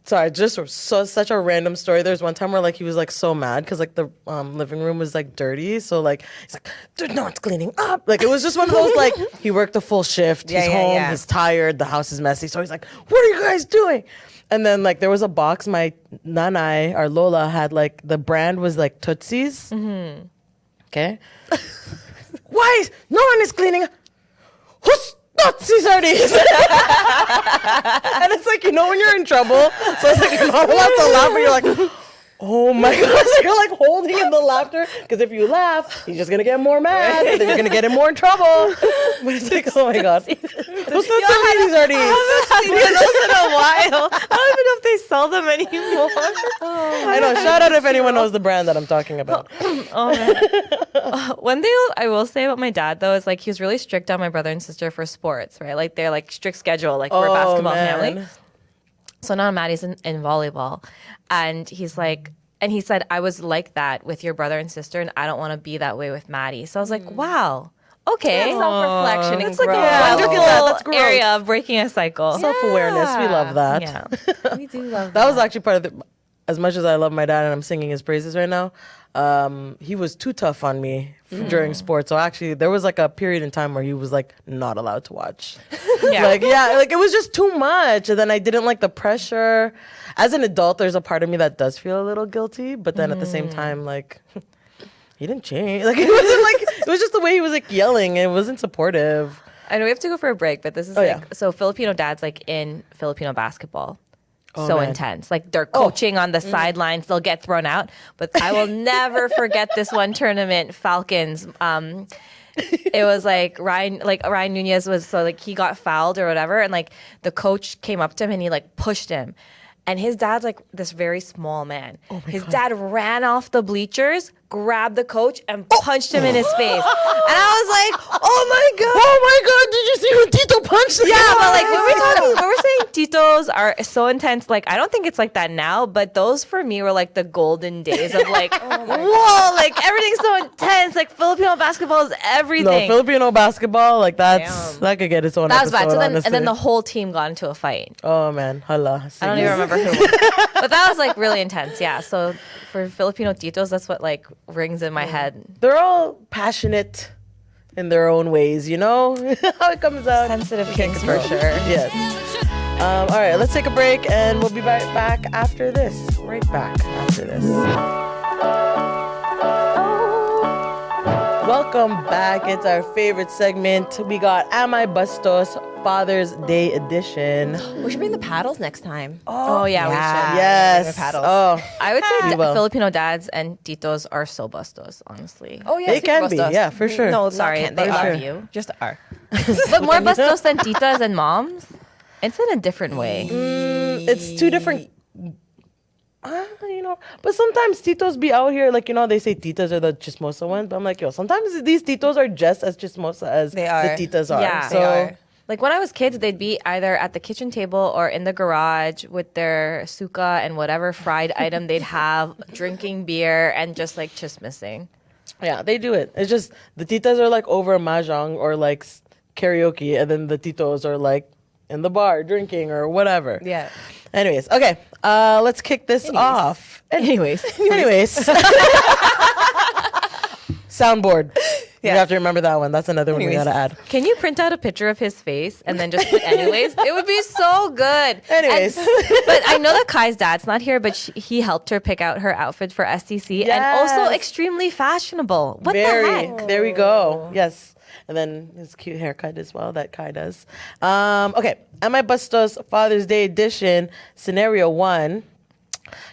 [SPEAKER 1] Sorry, just such a random story. There's one time where like he was like so mad because like the living room was like dirty. So like he's like, dude, no one's cleaning up. Like it was just one of those like he worked a full shift.
[SPEAKER 3] Yeah,
[SPEAKER 1] He's
[SPEAKER 3] yeah,
[SPEAKER 1] home.
[SPEAKER 3] yeah.
[SPEAKER 1] He's tired. The house is messy. So he's like, what are you guys doing? And then like there was a box. My nanay, our Lola, had like the brand was like Tootsies. Mm-hmm. Okay. Why is no one is cleaning up? Who's Tootsies are these? And it's like, you know when you're in trouble, so it's like you're not allowed to laugh, but you're like, oh my God. So you're like holding in the laughter, because if you laugh, he's just gonna get more mad, and then you're gonna get in more trouble. But it's like, oh my God. Whose Tootsies are these?
[SPEAKER 2] I haven't seen those in a while. I don't even know if they sell them anymore.
[SPEAKER 1] I know. Shout out if anyone knows the brand that I'm talking about.
[SPEAKER 2] Oh man. One thing I will say about my dad though is like he was really strict on my brother and sister for sports, right? Like they're like strict schedule, like we're a basketball family. So now Maddie's in volleyball, and he's like, and he said, I was like that with your brother and sister, and I don't want to be that way with Maddie. So I was like, wow, okay,
[SPEAKER 3] Self-reflection and
[SPEAKER 2] it's like
[SPEAKER 3] growth.
[SPEAKER 2] a wonderful
[SPEAKER 1] That's growth.
[SPEAKER 2] area of breaking a cycle.
[SPEAKER 1] Self-awareness. We love that.
[SPEAKER 2] Yeah, we do love that.
[SPEAKER 1] That was actually part of the. as much as I love my dad and I'm singing his praises right now, he was too tough on me during sports. So actually, there was like a period in time where he was like not allowed to watch. Like it was just too much. And then I didn't like the pressure. As an adult, there's a part of me that does feel a little guilty, but then at the same time, like he didn't change. Like it wasn't like it was just the way he was like yelling. It wasn't supportive.
[SPEAKER 2] I know we have to go for a break, but this is so Filipino dads like in Filipino basketball. So
[SPEAKER 1] man.
[SPEAKER 2] intense. Like they're coaching on the sidelines, they'll get thrown out. But I will never forget this one tournament, Falcons. It was like Ryan Nunez was he got fouled or whatever, and like the coach came up to him and he like pushed him. And his dad's like this very small man. His dad ran off the bleachers, grabbed the coach, and punched him in his face. And I was like, oh my God.
[SPEAKER 1] Oh my God, did you see when Tito punched him?
[SPEAKER 2] Yeah, but like when we're saying titos are so intense, like I don't think it's like that now, but those for me were like the golden days of like, whoa, like everything's so intense. Like Filipino basketball is everything.
[SPEAKER 1] No, Filipino basketball, like that could get its own
[SPEAKER 2] That was
[SPEAKER 1] episode,
[SPEAKER 2] bad. So
[SPEAKER 1] honestly.
[SPEAKER 2] and then the whole team got into a fight.
[SPEAKER 1] Oh man, hala.
[SPEAKER 2] I don't even remember who won. But that was like really intense. Yeah. So for Filipino titos, that's what like rings in my head.
[SPEAKER 1] They're all passionate in their own ways, you know? How it comes out.
[SPEAKER 2] Sensitive kings for sure.
[SPEAKER 1] Yes. All right, let's take a break and we'll be right back after this. Right back after this. Welcome back. It's our favorite segment. We got Am I Bastos Father's Day edition.
[SPEAKER 3] We should bring the paddles next time.
[SPEAKER 2] Oh yeah, we should.
[SPEAKER 1] Yes.
[SPEAKER 3] paddles.
[SPEAKER 1] Oh,
[SPEAKER 2] I would say
[SPEAKER 1] We will.
[SPEAKER 2] Filipino dads and titos are so bastos, honestly.
[SPEAKER 3] Oh yeah,
[SPEAKER 1] they can be.
[SPEAKER 2] bastos.
[SPEAKER 1] Yeah, for sure.
[SPEAKER 3] No,
[SPEAKER 2] Sorry,
[SPEAKER 3] not can.
[SPEAKER 2] they
[SPEAKER 3] They
[SPEAKER 2] love
[SPEAKER 3] are.
[SPEAKER 2] you.
[SPEAKER 3] Just are.
[SPEAKER 2] But more bastos than titas and moms. It's in a different way.
[SPEAKER 1] It's two different. You know, but sometimes titos be out here, like, you know, they say titas are the chismosa ones, but I'm like, yo, sometimes these titos are just as chismosa as
[SPEAKER 3] They are.
[SPEAKER 1] the titas are.
[SPEAKER 2] Yeah.
[SPEAKER 1] So,
[SPEAKER 3] They are.
[SPEAKER 2] Like when I was kids, they'd be either at the kitchen table or in the garage with their suka and whatever fried item they'd have, drinking beer and just like chismissing.
[SPEAKER 1] yeah, they do it. It's just the titas are like over mahjong or like karaoke, and then the titos are like in the bar drinking or whatever.
[SPEAKER 3] Yeah.
[SPEAKER 1] Anyways, okay, let's kick this off.
[SPEAKER 2] Anyways.
[SPEAKER 1] Soundboard. You
[SPEAKER 3] Yes.
[SPEAKER 1] have to remember that one. That's another one we
[SPEAKER 3] Anyways.
[SPEAKER 1] gotta add.
[SPEAKER 2] Can you print out a picture of his face and then just put anyways? It would be so good.
[SPEAKER 1] Anyways.
[SPEAKER 2] But I know that Kai's dad's not here, but he helped her pick out her outfit for STC and also
[SPEAKER 1] Yes.
[SPEAKER 2] extremely fashionable. What the
[SPEAKER 1] Very.
[SPEAKER 2] heck?
[SPEAKER 1] There we go. Yes. And then his cute haircut as well that Kai does. Okay. Am I Bastos Father's Day edition, scenario 1.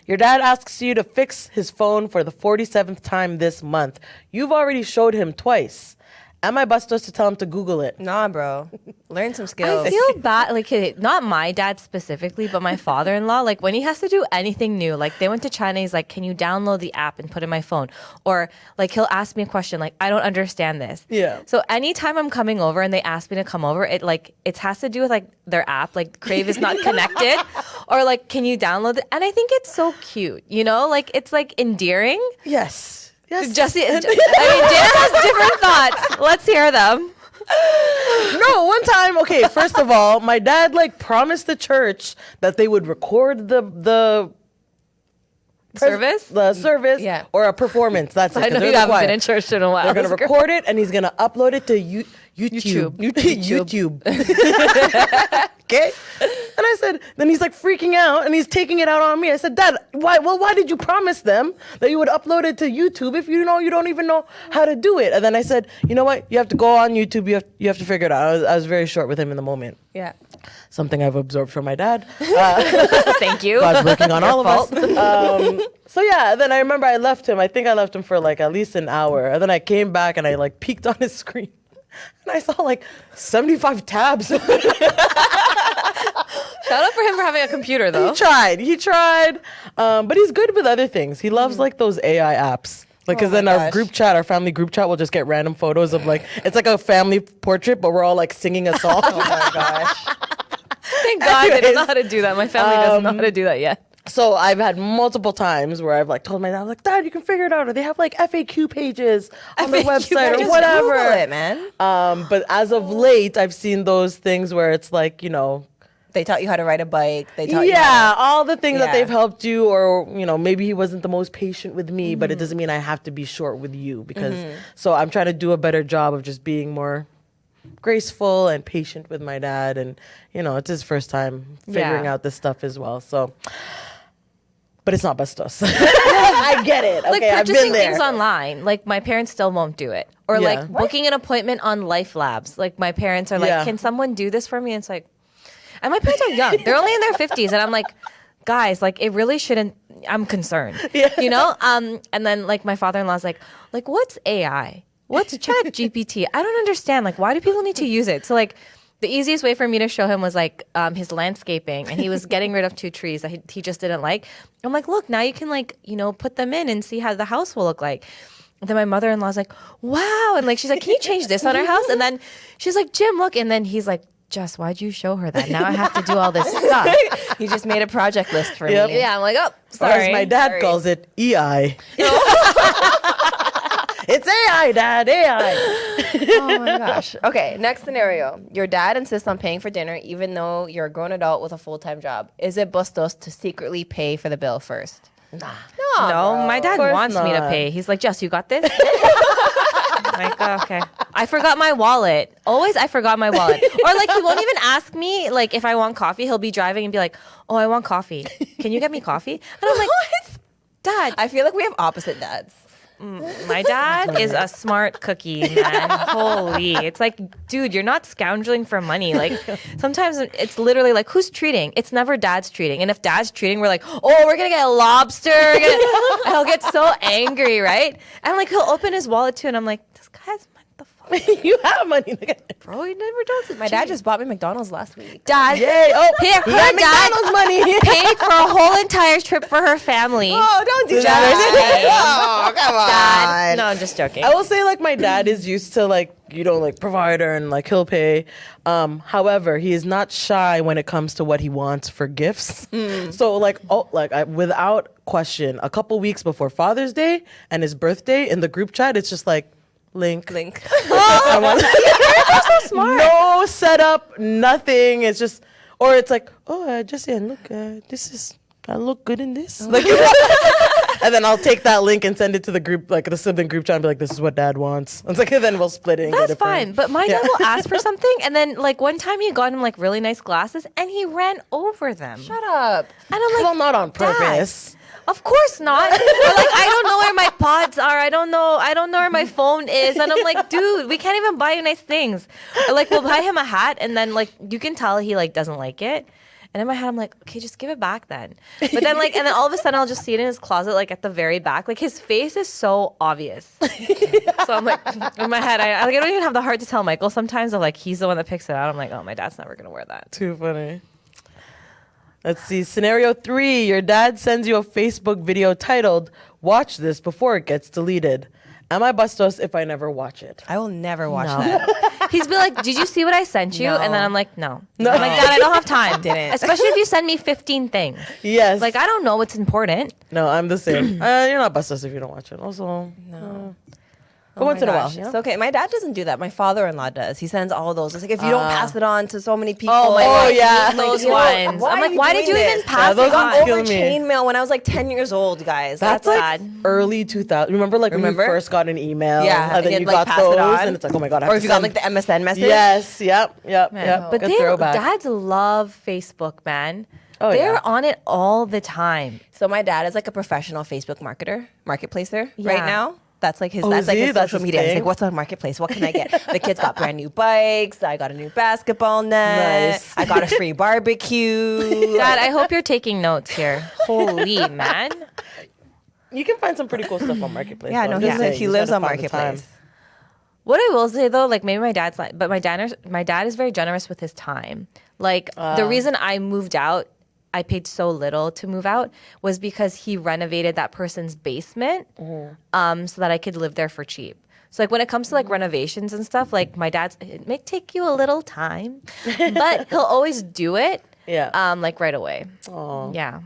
[SPEAKER 1] Your dad asks you to fix his phone for the 47th time this month. You've already showed him twice. Am I Bastos to tell him to Google it?
[SPEAKER 3] Nah, bro. Learn some skills.
[SPEAKER 2] I feel bad, like not my dad specifically, but my father-in-law. Like when he has to do anything new, like they went to China, he's like, "Can you download the app and put it in my phone?" Or like he'll ask me a question, like, "I don't understand this."
[SPEAKER 1] Yeah.
[SPEAKER 2] So anytime I'm coming over and they ask me to come over, it has to do with like their app, like Crave is not connected, or like, "Can you download it?" And I think it's so cute, you know, like it's like endearing.
[SPEAKER 1] Yes. Yes.
[SPEAKER 2] Jesse, I mean, Jess has different thoughts. Let's hear them.
[SPEAKER 1] No, one time, okay, first of all, my dad like promised the church that they would record the
[SPEAKER 2] Service?
[SPEAKER 1] the service,
[SPEAKER 3] Yeah.
[SPEAKER 1] or a performance. That's it.
[SPEAKER 2] I
[SPEAKER 1] 'cause
[SPEAKER 2] know
[SPEAKER 1] they're
[SPEAKER 2] you
[SPEAKER 1] the
[SPEAKER 2] haven't
[SPEAKER 1] choir.
[SPEAKER 2] been in church in a while.
[SPEAKER 1] They're gonna record it, and he's gonna upload it to YouTube. Okay. And I said, then he's like freaking out, and he's taking it out on me. I said, Dad, why? Well, why did you promise them that you would upload it to YouTube if you don't even know how to do it? And then I said, you know what? You have to go on YouTube. You have to figure it out. I was very short with him in the moment.
[SPEAKER 3] Yeah.
[SPEAKER 1] Something I've absorbed from my dad.
[SPEAKER 2] Thank you.
[SPEAKER 1] God's working on all of
[SPEAKER 2] fault.
[SPEAKER 1] us. So yeah, then I remember I left him. I think I left him for like at least an hour. And then I came back and I like peeked on his screen. And I saw like 75 tabs.
[SPEAKER 2] Shout out for him for having a computer, though.
[SPEAKER 1] He tried. But he's good with other things. He loves like those AI apps. Like, cause
[SPEAKER 3] Oh my
[SPEAKER 1] then our
[SPEAKER 3] gosh.
[SPEAKER 1] group chat, our family group chat will just get random photos of like, it's like a family portrait, but we're all like singing a song.
[SPEAKER 3] Oh my gosh.
[SPEAKER 2] Thank God they don't know
[SPEAKER 1] Anyways,
[SPEAKER 2] how to do that. My family doesn't know how to do that yet.
[SPEAKER 1] So I've had multiple times where I've like told my dad, I'm like, Dad, you can figure it out. Or they have like FAQ pages on their website or
[SPEAKER 3] Just
[SPEAKER 1] whatever.
[SPEAKER 3] Google it, man.
[SPEAKER 1] But as of late, I've seen those things where it's like, you know,
[SPEAKER 3] They taught you how to ride a bike. They taught
[SPEAKER 1] Yeah, all the things that
[SPEAKER 3] Yeah.
[SPEAKER 1] they've helped you, or maybe he wasn't the most patient with me, but it doesn't mean I have to be short with you because. So I'm trying to do a better job of just being more graceful and patient with my dad, and it's his first time figuring
[SPEAKER 2] Yeah.
[SPEAKER 1] out this stuff as well. So, but it's not Bastos. I get it.
[SPEAKER 2] Like
[SPEAKER 1] Okay, I've
[SPEAKER 2] purchasing
[SPEAKER 1] been there.
[SPEAKER 2] things online, like my parents still won't do it. Or
[SPEAKER 1] Yeah.
[SPEAKER 2] like booking an appointment on Life Labs. Like my parents are like,
[SPEAKER 1] Yeah.
[SPEAKER 2] can someone do this for me? And it's like, and my parents are young. They're only in their 50s. And I'm like, guys, like it really shouldn't, I'm concerned.
[SPEAKER 1] Yeah.
[SPEAKER 2] And then like my father-in-law's like, what's AI? What's Chat GPT? I don't understand. Like, why do people need to use it? So like the easiest way for me to show him was like his landscaping, and he was getting rid of 2 trees that he just didn't like. I'm like, look, now you can like, put them in and see how the house will look like. And then my mother-in-law's like, wow. And like, she's like, can you change this on our house? And then she's like, Jim, look. And then he's like, Jess, why'd you show her that? Now I have to do all this stuff.
[SPEAKER 3] He just made a project list for
[SPEAKER 1] Yep.
[SPEAKER 3] me.
[SPEAKER 2] Yeah, I'm like, oh,
[SPEAKER 1] Or
[SPEAKER 2] sorry.
[SPEAKER 1] as my dad
[SPEAKER 2] Sorry.
[SPEAKER 1] calls it, EI. It's AI, Dad, AI.
[SPEAKER 3] Oh my gosh. Okay, next scenario. Your dad insists on paying for dinner even though you're a grown adult with a full-time job. Is it bustos to secretly pay for the bill first?
[SPEAKER 2] No, my dad
[SPEAKER 1] course
[SPEAKER 2] wants me to
[SPEAKER 1] not.
[SPEAKER 2] pay. He's like, Jess, you got this? I'm like, oh, okay. I forgot my wallet. Always, I forgot my wallet. Or like, he won't even ask me, like, if I want coffee. He'll be driving and be like, oh, I want coffee. Can you get me coffee? And I'm like, Dad,
[SPEAKER 3] I feel like we have opposite dads.
[SPEAKER 2] my dad is a smart cookie, man. Holy. It's like, dude, you're not scoundreling for money. Like, sometimes it's literally like, who's treating? It's never dad's treating. And if dad's treating, we're like, oh, we're going to get a lobster. And he'll get so angry, right? And like, he'll open his wallet too. And I'm like, this guy's, what the fuck?
[SPEAKER 1] You have money.
[SPEAKER 2] Bro, he never does it.
[SPEAKER 3] My dad just bought me McDonald's last week.
[SPEAKER 2] Dad.
[SPEAKER 1] Yay. Oh,
[SPEAKER 2] Here,
[SPEAKER 1] he
[SPEAKER 2] her
[SPEAKER 1] got
[SPEAKER 2] dad
[SPEAKER 1] McDonald's money.
[SPEAKER 2] paid for a whole entire trip for her family.
[SPEAKER 3] Oh, don't do
[SPEAKER 2] Dad.
[SPEAKER 3] that. Oh, come on.
[SPEAKER 2] Dad. No, I'm just joking.
[SPEAKER 1] I will say, like, my dad is used to, like, like, provider and, like, he'll pay. However, he is not shy when it comes to what he wants for gifts. So, like, without question, a couple weeks before Father's Day and his birthday in the group chat, it's just like, link. I want
[SPEAKER 2] so smart.
[SPEAKER 1] no setup, nothing. It's just, or it's like, oh, just look, I look good in this. Like, and then I'll take that link and send it to the group, like the sibling group chat, and be like, this is what dad wants. It's like, and then we'll split it. And
[SPEAKER 2] That's
[SPEAKER 1] get it for
[SPEAKER 2] fine.
[SPEAKER 1] him.
[SPEAKER 2] But my dad will ask for something, and then like one time he got him like really nice glasses, and he ran over them.
[SPEAKER 3] Shut up.
[SPEAKER 2] And I'm like,
[SPEAKER 1] Well, not on
[SPEAKER 2] Dad,
[SPEAKER 1] purpose.
[SPEAKER 2] of course not. Or like, I don't know where my pods are. I don't know where my phone is. And I'm like, dude, we can't even buy you nice things. Or like, we'll buy him a hat, and then like you can tell he like doesn't like it. And in my head, I'm like, okay, just give it back then. But then like, and then all of a sudden I'll just see it in his closet, like at the very back. Like his face is so obvious. So I'm like, in my head, I don't even have the heart to tell Michael sometimes. Of like, he's the one that picks it out. I'm like, oh, my dad's never gonna wear that.
[SPEAKER 1] Too funny. Let's see. Scenario 3. Your dad sends you a Facebook video titled, watch this before it gets deleted. Am I bustos if I never watch it?
[SPEAKER 3] I will never watch
[SPEAKER 2] No.
[SPEAKER 3] that.
[SPEAKER 2] He's be like, did you see what I sent you?
[SPEAKER 3] No.
[SPEAKER 2] And then I'm like, no. I'm like, Dad, I don't have time.
[SPEAKER 3] Didn't.
[SPEAKER 2] Especially if you send me 15 things.
[SPEAKER 1] Yes.
[SPEAKER 2] Like, I don't know what's important.
[SPEAKER 1] No, I'm the same. You're not bustos if you don't watch it. Also,
[SPEAKER 3] No.
[SPEAKER 1] but once in a while.
[SPEAKER 3] Gosh, it's okay. My dad doesn't do that. My father-in-law does. He sends all those. It's like, if you don't pass it on to so many people.
[SPEAKER 2] Oh my
[SPEAKER 1] Oh,
[SPEAKER 2] God.
[SPEAKER 1] yeah.
[SPEAKER 2] Those
[SPEAKER 3] you know,
[SPEAKER 2] ones. I'm like, why did you
[SPEAKER 3] doing
[SPEAKER 2] even
[SPEAKER 3] this?
[SPEAKER 2] pass
[SPEAKER 1] those
[SPEAKER 2] it
[SPEAKER 1] ones
[SPEAKER 2] on?
[SPEAKER 1] kill
[SPEAKER 3] Over
[SPEAKER 1] me.
[SPEAKER 3] chain mail when I was like 10 years old, guys.
[SPEAKER 1] That's
[SPEAKER 3] That's
[SPEAKER 1] like
[SPEAKER 2] bad.
[SPEAKER 1] early 2000. Remember, like when
[SPEAKER 3] Remember?
[SPEAKER 1] you first got an email,
[SPEAKER 3] Yeah,
[SPEAKER 1] and then
[SPEAKER 3] you'd,
[SPEAKER 1] you
[SPEAKER 3] like,
[SPEAKER 1] got
[SPEAKER 3] pass it
[SPEAKER 1] those,
[SPEAKER 3] on.
[SPEAKER 1] and it's like, oh my god, I have
[SPEAKER 3] Or
[SPEAKER 1] to
[SPEAKER 3] if you got
[SPEAKER 1] send-
[SPEAKER 3] like the MSN message.
[SPEAKER 1] Yes, yep.
[SPEAKER 2] But
[SPEAKER 1] Good
[SPEAKER 2] they,
[SPEAKER 1] throwback.
[SPEAKER 2] dads love Facebook, man.
[SPEAKER 1] Oh,
[SPEAKER 2] They're
[SPEAKER 1] yeah.
[SPEAKER 2] on it all the time.
[SPEAKER 3] So my dad is like a professional Facebook marketplacer
[SPEAKER 2] Yeah.
[SPEAKER 3] right now. That's like his.
[SPEAKER 1] Oh,
[SPEAKER 3] that's
[SPEAKER 1] is
[SPEAKER 3] like
[SPEAKER 1] he?
[SPEAKER 3] his
[SPEAKER 1] That's
[SPEAKER 3] social
[SPEAKER 1] his
[SPEAKER 3] media. He's
[SPEAKER 1] thing?
[SPEAKER 3] like, "What's on Marketplace? What can I get?" The kids got brand new bikes. I got a new basketball net.
[SPEAKER 1] Nice.
[SPEAKER 3] I got a free barbecue.
[SPEAKER 2] Dad, I hope you're taking notes here. Holy, man.
[SPEAKER 1] You can find some pretty cool stuff on Marketplace.
[SPEAKER 3] Yeah,
[SPEAKER 1] though.
[SPEAKER 3] no,
[SPEAKER 1] I'm
[SPEAKER 3] he
[SPEAKER 1] just
[SPEAKER 3] said
[SPEAKER 1] saying,
[SPEAKER 3] he
[SPEAKER 1] you just
[SPEAKER 3] lives
[SPEAKER 1] gotta
[SPEAKER 3] on
[SPEAKER 1] find the time.
[SPEAKER 3] Marketplace.
[SPEAKER 2] What I will say though, like maybe my dad's not, but my dad is very generous with his time. Like the reason I moved out, I paid so little to move out, was because he renovated that person's basement, so that I could live there for cheap. So like when it comes to like renovations and stuff, like my dad's, it may take you a little time, but he'll always do it.
[SPEAKER 1] Yeah.
[SPEAKER 2] Like right away.
[SPEAKER 1] Aw.
[SPEAKER 2] Yeah.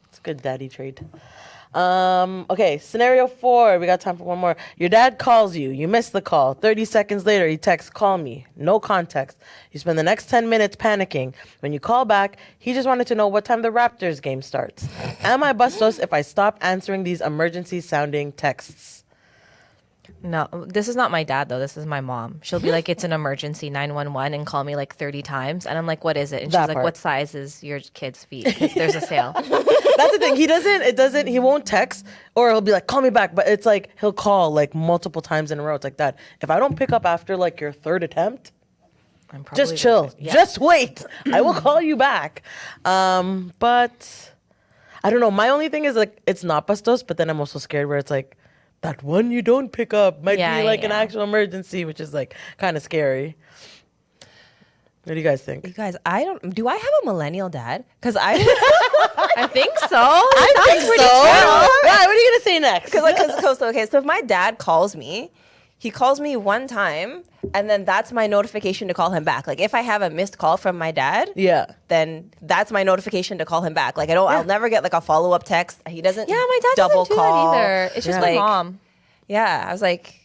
[SPEAKER 1] It's a good daddy trait. Okay, scenario 4. We got time for one more. Your dad calls you. You miss the call. 30 seconds later, he texts, call me. No context. You spend the next 10 minutes panicking. When you call back, he just wanted to know what time the Raptors game starts. Am I bustos if I stop answering these emergency-sounding texts?
[SPEAKER 2] No, this is not my dad though. This is my mom. She'll be like, "It's an emergency, 911," and call me like 30 times, and I'm like, "What is it?" And
[SPEAKER 1] That
[SPEAKER 2] she's like,
[SPEAKER 1] part.
[SPEAKER 2] "What size is your kid's feet? Because there's a sale."
[SPEAKER 1] That's the thing. He won't text, or he'll be like, call me back. But it's like, he'll call like multiple times in a row. It's like that. If I don't pick up after like your third attempt,
[SPEAKER 2] I'm probably
[SPEAKER 1] just chill.
[SPEAKER 2] Yeah.
[SPEAKER 1] Just wait. I will call you back. But I don't know. My only thing is like, it's not bustos, but then I'm also scared where it's like, that one you don't pick up might
[SPEAKER 2] Yeah,
[SPEAKER 1] be like an
[SPEAKER 2] yeah.
[SPEAKER 1] actual emergency, which is like kind of scary. What do you guys think?
[SPEAKER 3] You guys, do I have a millennial dad? Because I
[SPEAKER 2] think so.
[SPEAKER 1] I think so. Right, what are you going to say next?
[SPEAKER 3] So if my dad calls me, he calls me one time, and then that's my notification to call him back. Like if I have a missed call from my dad,
[SPEAKER 1] Yeah.
[SPEAKER 3] then that's my notification to call him back. Like I'll never get like a follow up text. He doesn't.
[SPEAKER 2] Yeah, my dad
[SPEAKER 3] double
[SPEAKER 2] doesn't do
[SPEAKER 3] call
[SPEAKER 2] that either. It's just my
[SPEAKER 3] Like,
[SPEAKER 2] mom.
[SPEAKER 3] Yeah, I was like,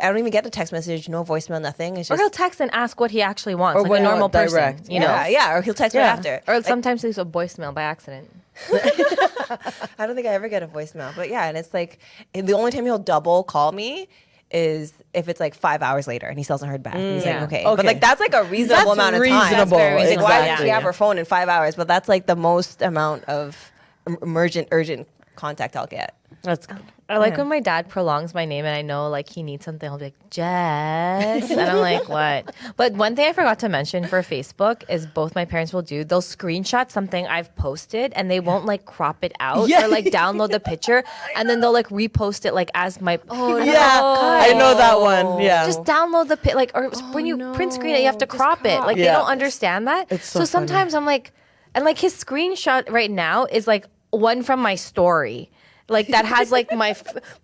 [SPEAKER 3] I don't even get the text message, no voicemail, nothing. It's
[SPEAKER 2] Or
[SPEAKER 3] just
[SPEAKER 2] he'll text and ask what he actually wants,
[SPEAKER 1] Or
[SPEAKER 2] like
[SPEAKER 1] what
[SPEAKER 2] a
[SPEAKER 1] you
[SPEAKER 2] normal
[SPEAKER 1] want
[SPEAKER 2] person.
[SPEAKER 1] direct.
[SPEAKER 2] You know.
[SPEAKER 3] yeah, or he'll text
[SPEAKER 1] Yeah.
[SPEAKER 3] right after.
[SPEAKER 2] Or sometimes there's a voicemail by accident.
[SPEAKER 3] I don't think I ever get a voicemail, but yeah, and it's like the only time he'll double call me is if it's like 5 hours later and he still hasn't heard back. And he's
[SPEAKER 2] Yeah.
[SPEAKER 3] like, okay.
[SPEAKER 1] Okay.
[SPEAKER 3] But like that's like a reasonable
[SPEAKER 1] That's
[SPEAKER 3] amount of time.
[SPEAKER 1] reasonable,
[SPEAKER 3] That's very reasonable. Why did
[SPEAKER 1] exactly.
[SPEAKER 3] she have her phone in 5 hours? But that's like the most amount of urgent contact I'll get.
[SPEAKER 1] That's good.
[SPEAKER 2] I like when my dad prolongs my name and I know like he needs something. I'll be like, Jess. And I'm like, what? But one thing I forgot to mention for Facebook is both my parents will do, they'll screenshot something I've posted and they won't like crop it out
[SPEAKER 1] Yeah.
[SPEAKER 2] or like download the picture and then they'll like repost it like as my. Oh,
[SPEAKER 1] Yeah, I know that one. Yeah.
[SPEAKER 2] Just download the like, or when you print screen it, you have to crop it. Like they
[SPEAKER 1] Yeah.
[SPEAKER 2] don't understand that.
[SPEAKER 1] It's so
[SPEAKER 2] sometimes I'm like, and like his screenshot right now is like one from my story. Like that has like my, and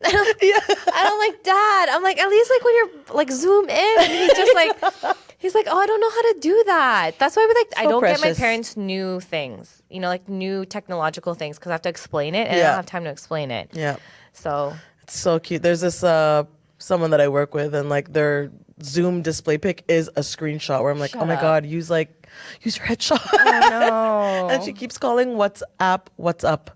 [SPEAKER 2] I'm like, Dad, I'm like, at least like when you're like zoom in, and he's just like, he's like, oh, I don't know how to do that. That's why I don't get my
[SPEAKER 1] precious.
[SPEAKER 2] parents new things, you know, like new technological things because I have to explain it and I
[SPEAKER 1] Yeah.
[SPEAKER 2] don't have time to explain it.
[SPEAKER 1] Yeah.
[SPEAKER 2] So
[SPEAKER 1] It's so cute. There's this someone that I work with, and like their Zoom display pic is a screenshot where I'm like, oh my God, use your headshot.
[SPEAKER 3] Oh no.
[SPEAKER 1] And she keeps calling WhatsApp what's up.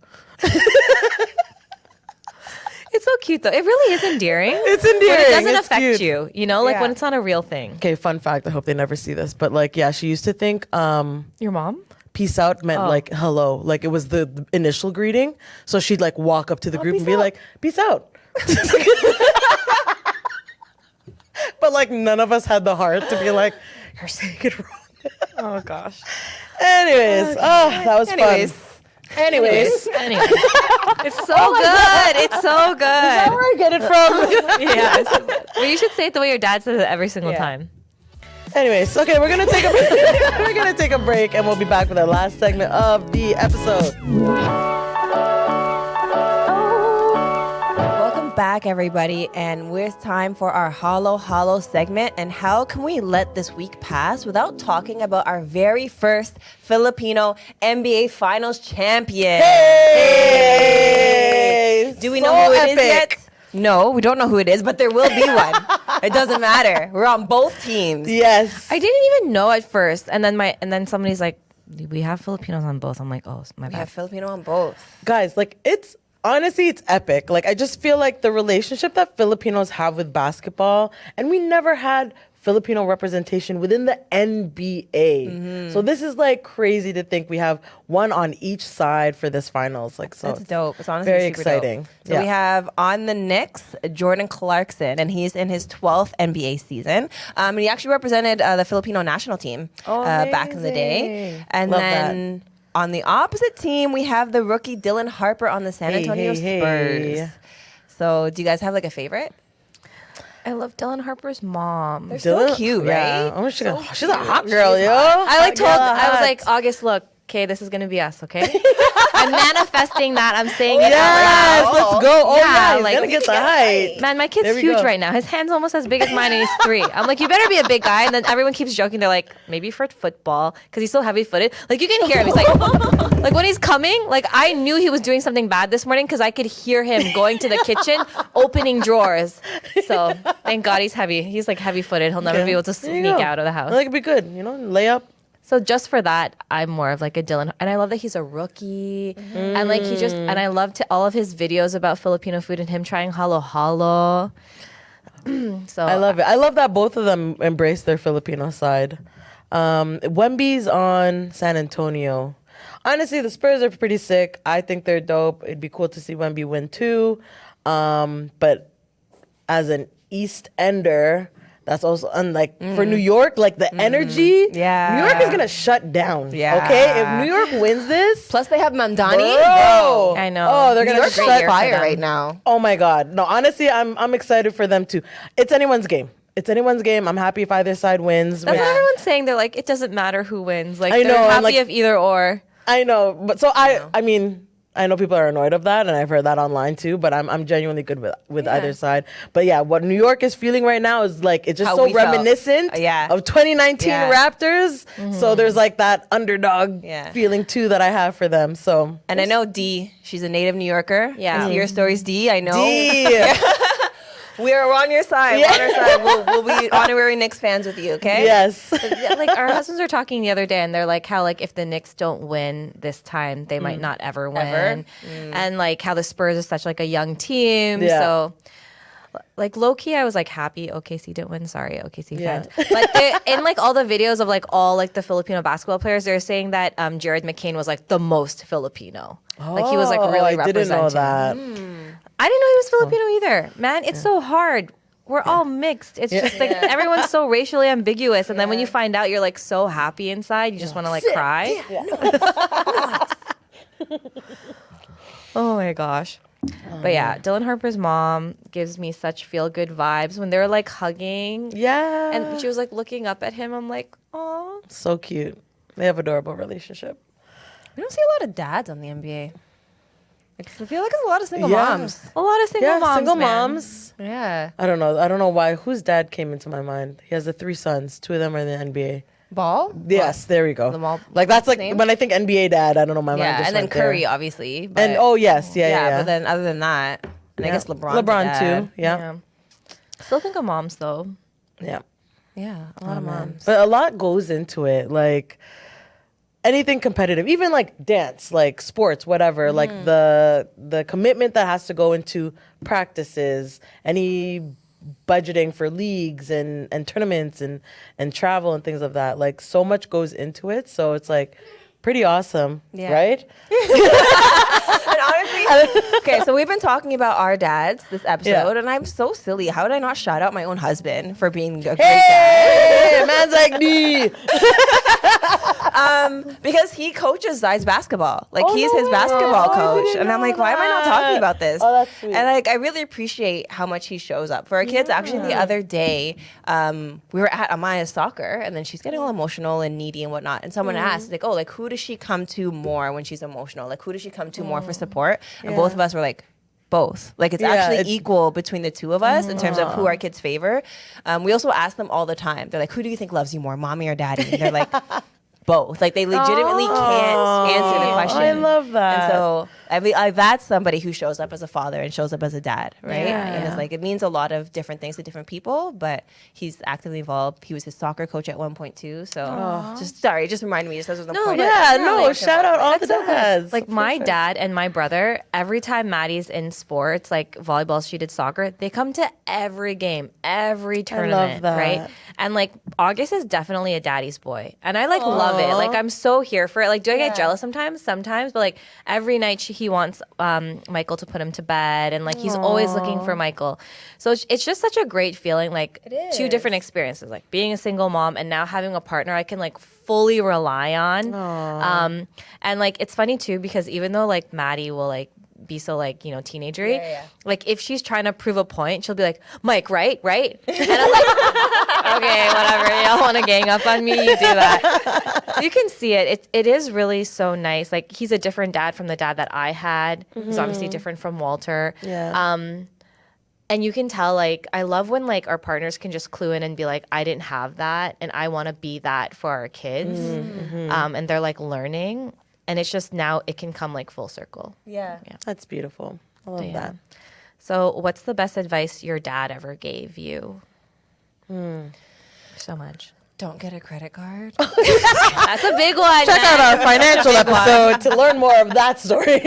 [SPEAKER 2] it's so cute though. It really is endearing.
[SPEAKER 1] It's endearing.
[SPEAKER 2] But it doesn't
[SPEAKER 1] It's
[SPEAKER 2] affect
[SPEAKER 1] cute.
[SPEAKER 2] you, you know, like
[SPEAKER 3] Yeah.
[SPEAKER 2] when it's not a real thing.
[SPEAKER 1] Okay, fun fact. I hope they never see this, but like, yeah, she used to think
[SPEAKER 2] Your mom?
[SPEAKER 1] peace out meant like hello, like it was the initial greeting. So she'd like walk up to the group and be like, peace out. But like none of us had the heart to be like, you're saying it wrong.
[SPEAKER 2] Oh gosh.
[SPEAKER 1] Anyways, that was
[SPEAKER 3] Anyways.
[SPEAKER 1] fun. Anyways.
[SPEAKER 2] Anyway, it's so good. It's so good.
[SPEAKER 1] Is that where I get it from?
[SPEAKER 2] Yeah. Well, you should say it the way your dad says it every single time.
[SPEAKER 1] Anyways, okay, we're gonna take a we're gonna take a break, and we'll be back with our last segment of the episode.
[SPEAKER 3] Welcome back, everybody, and it's time for our Hollow segment. And how can we let this week pass without talking about our very first Filipino NBA Finals champion?
[SPEAKER 1] Hey!
[SPEAKER 3] Do we
[SPEAKER 1] So
[SPEAKER 3] know who it is
[SPEAKER 1] epic.
[SPEAKER 3] yet? No, we don't know who it is, but there will be one. It doesn't matter. We're on both teams.
[SPEAKER 1] Yes.
[SPEAKER 2] I didn't even know at first, and then somebody's like, "We have Filipinos on both." I'm like, "Oh, my
[SPEAKER 3] We
[SPEAKER 2] bad."
[SPEAKER 3] have Filipino on both.
[SPEAKER 1] Guys, like it's honestly epic. Like I just feel like the relationship that Filipinos have with basketball, and we never had Filipino representation within the NBA. So this is like crazy to think we have one on each side for this finals. Like so
[SPEAKER 3] That's dope. It's honestly
[SPEAKER 1] very
[SPEAKER 3] super
[SPEAKER 1] exciting.
[SPEAKER 3] Dope. So we have on the Knicks, Jordan Clarkson, and he's in his 12th NBA season. And he actually represented the Filipino national team back in the day.
[SPEAKER 1] amazing.
[SPEAKER 3] And
[SPEAKER 1] Love
[SPEAKER 3] then on the opposite team, we have the rookie Dylan Harper on the San Antonio Spurs. So do you guys have like a favorite?
[SPEAKER 2] I love Dylan Harper's mom.
[SPEAKER 3] They're so cute, right?
[SPEAKER 1] Yeah. Oh, she's a hot girl, yo.
[SPEAKER 2] I like told. I was
[SPEAKER 1] hot.
[SPEAKER 2] like, August, look, okay, this is gonna be us, okay? I'm manifesting that. I'm saying it out
[SPEAKER 1] Yes,
[SPEAKER 2] loud.
[SPEAKER 1] let's go. Oh,
[SPEAKER 2] Yeah,
[SPEAKER 1] yeah, he's
[SPEAKER 2] like,
[SPEAKER 1] going to get the height.
[SPEAKER 2] Man, my kid's
[SPEAKER 1] There we
[SPEAKER 2] huge
[SPEAKER 1] go.
[SPEAKER 2] right now. His hand's almost as big as mine, and he's 3. I'm like, you better be a big guy. And then everyone keeps joking. They're like, maybe for football, because he's so heavy-footed. Like, you can hear him. He's like when he's coming, like, I knew he was doing something bad this morning because I could hear him going to the kitchen, opening drawers. So thank God he's heavy. He's like heavy-footed. He'll never be able to
[SPEAKER 1] There you
[SPEAKER 2] sneak
[SPEAKER 1] go.
[SPEAKER 2] out of the house.
[SPEAKER 1] Like, it'd be good, lay up.
[SPEAKER 2] So just for that, I'm more of like a Dylan, and I love that he's a rookie, and like and I love all of his videos about Filipino food and him trying halo halo. So
[SPEAKER 1] I love it. I love that both of them embrace their Filipino side. Wemby's on San Antonio. Honestly, the Spurs are pretty sick. I think they're dope. It'd be cool to see Wemby win too. But as an East Ender, that's also unlike for New York, like the energy.
[SPEAKER 3] Yeah.
[SPEAKER 1] New York is gonna shut down.
[SPEAKER 3] Yeah.
[SPEAKER 1] Okay, if New York wins this,
[SPEAKER 3] Plus, they have Mandani.
[SPEAKER 1] bro,
[SPEAKER 2] I know.
[SPEAKER 1] Oh, they're
[SPEAKER 3] New
[SPEAKER 1] gonna
[SPEAKER 3] York's
[SPEAKER 1] shut
[SPEAKER 3] on
[SPEAKER 2] for
[SPEAKER 3] fire
[SPEAKER 2] them.
[SPEAKER 3] right now.
[SPEAKER 1] Oh my God. No, honestly, I'm excited for them too. It's anyone's game. It's anyone's game. I'm happy if either side wins.
[SPEAKER 2] that's what everyone's saying. They're like, it doesn't matter who wins. Like
[SPEAKER 1] I
[SPEAKER 2] they're
[SPEAKER 1] know, and,
[SPEAKER 2] happy
[SPEAKER 1] like-
[SPEAKER 2] if either or.
[SPEAKER 1] I know, but so I mean, I know people are annoyed of that, and I've heard that online too. But I'm genuinely good with either side. But yeah, what New York is feeling right now is like it's just
[SPEAKER 3] How
[SPEAKER 1] so
[SPEAKER 3] we felt.
[SPEAKER 1] reminiscent of 2019
[SPEAKER 3] Yeah.
[SPEAKER 1] Raptors. So there's like that underdog
[SPEAKER 3] Yeah.
[SPEAKER 1] feeling too that I have for them. So
[SPEAKER 3] And I know Dee, she's a native New Yorker.
[SPEAKER 2] Yeah.
[SPEAKER 3] I see your stories, Dee. I know.
[SPEAKER 1] D.
[SPEAKER 3] We're on your side. We're on our side. We'll be honorary Knicks fans with you, okay?
[SPEAKER 1] Yes.
[SPEAKER 2] Yeah, like our husbands were talking the other day, and they're like how like if the Knicks don't win this time, they might not ever win, and like how the Spurs is such like a young team.
[SPEAKER 1] Yeah.
[SPEAKER 2] So like low key, I was like happy OKC didn't win. Sorry, OKC
[SPEAKER 1] Yeah.
[SPEAKER 2] fans. But in like all the videos of like all like the Filipino basketball players, they're saying that Jared McCain was like the most Filipino. Like he was like really
[SPEAKER 1] I didn't know
[SPEAKER 2] representing.
[SPEAKER 1] that.
[SPEAKER 2] I didn't know he was Filipino either. Man, it's so hard. We're all mixed. It's just like everyone's so racially ambiguous. And then when you find out, you're like so happy inside. You just want to like cry. Oh my gosh. But yeah, Dylan Harper's mom gives me such feel good vibes when they're like hugging.
[SPEAKER 1] Yeah.
[SPEAKER 2] And she was like looking up at him. I'm like, oh.
[SPEAKER 1] So cute. They have adorable relationship.
[SPEAKER 3] We don't see a lot of dads on the NBA. I feel like there's a lot of single
[SPEAKER 1] Yeah.
[SPEAKER 3] moms.
[SPEAKER 2] A lot of single moms.
[SPEAKER 1] single
[SPEAKER 2] man.
[SPEAKER 1] moms.
[SPEAKER 3] Yeah.
[SPEAKER 1] I don't know why. Whose dad came into my mind? He has the 3 sons. 2 of them are in the NBA.
[SPEAKER 3] Ball?
[SPEAKER 1] Yes, there we go.
[SPEAKER 3] Lamar-
[SPEAKER 1] Like that's like
[SPEAKER 3] name?
[SPEAKER 1] when I think NBA dad. I don't know. My mind
[SPEAKER 3] Yeah,
[SPEAKER 1] just
[SPEAKER 3] and then
[SPEAKER 1] went there.
[SPEAKER 3] Curry, obviously. But,
[SPEAKER 1] And yes, yeah.
[SPEAKER 3] but then other than that, and I guess LeBron.
[SPEAKER 1] LeBron too. Yeah,
[SPEAKER 2] Yeah. Still think of moms though.
[SPEAKER 1] yeah.
[SPEAKER 3] Yeah, a lot of moms.
[SPEAKER 1] But a lot goes into it. Like anything competitive, even like dance, like sports, whatever. Like the commitment that has to go into practices, any budgeting for leagues and tournaments and travel and things of that. Like so much goes into it. So it's like pretty awesome, right?
[SPEAKER 3] And honestly, okay, so we've been talking about our dads this episode,
[SPEAKER 1] Yeah.
[SPEAKER 3] and I'm so silly. How did I not shout out my own husband for being a great dad?
[SPEAKER 1] Hey, man's like me.
[SPEAKER 3] Because he coaches Zai's basketball. Like he's his basketball coach. And I'm like, why am I not talking about this?
[SPEAKER 1] Oh, that's sweet.
[SPEAKER 3] And like I really appreciate how much he shows up for our kids. Actually, the other day, we were at Amaya's soccer, and then she's getting all emotional and needy and whatnot. And someone asked, like, oh, like who does she come to more when she's emotional? Like who does she come to more for support? And both of us were like, both. Like it's actually equal between the two of us in terms of who our kids favor. We also ask them all the time. They're like, who do you think loves you more, mommy or daddy? And they're like, both. Like they legitimately can't answer the question.
[SPEAKER 1] I love that.
[SPEAKER 3] And so that's somebody who shows up as a father and shows up as a dad, right? And it's like it means a lot of different things to different people, but he's actively involved. He was his soccer coach at one point too. So just remind me. Just as the point.
[SPEAKER 1] Shout out all the dads.
[SPEAKER 2] Like my dad and my brother, every time Maddie's in sports, like volleyball, she did soccer, they come to every game, every tournament,
[SPEAKER 1] that.
[SPEAKER 2] right? And like August is definitely a daddy's boy. And I like love it. Like I'm so here for it. Like do I get jealous sometimes? Sometimes, but like every night he wants Michael to put him to bed, and like he's always looking for Michael. So it's just such a great feeling, like two different experiences, like being a single mom and now having a partner I can like fully rely on. And like it's funny too because even though like Maddie will like be so like, you know, teenagery.
[SPEAKER 3] Yeah.
[SPEAKER 2] Like if she's trying to prove a point, she'll be like, Mike, right? And I'm like, okay, whatever. Y'all want to gang up on me? You do that. You can see it. It is really so nice. Like he's a different dad from the dad that I had. He's obviously different from Walter.
[SPEAKER 1] Yeah.
[SPEAKER 2] And you can tell, like, I love when, like, our partners can just clue in and be like, I didn't have that, and I want to be that for our kids. And they're, like, learning. And it's just now it can come, like, full circle.
[SPEAKER 3] Yeah.
[SPEAKER 1] That's beautiful. I love that.
[SPEAKER 2] So what's the best advice your dad ever gave you? So much.
[SPEAKER 3] Don't get a credit card.
[SPEAKER 2] That's a big one.
[SPEAKER 1] Check out our financial episode to learn more of that story.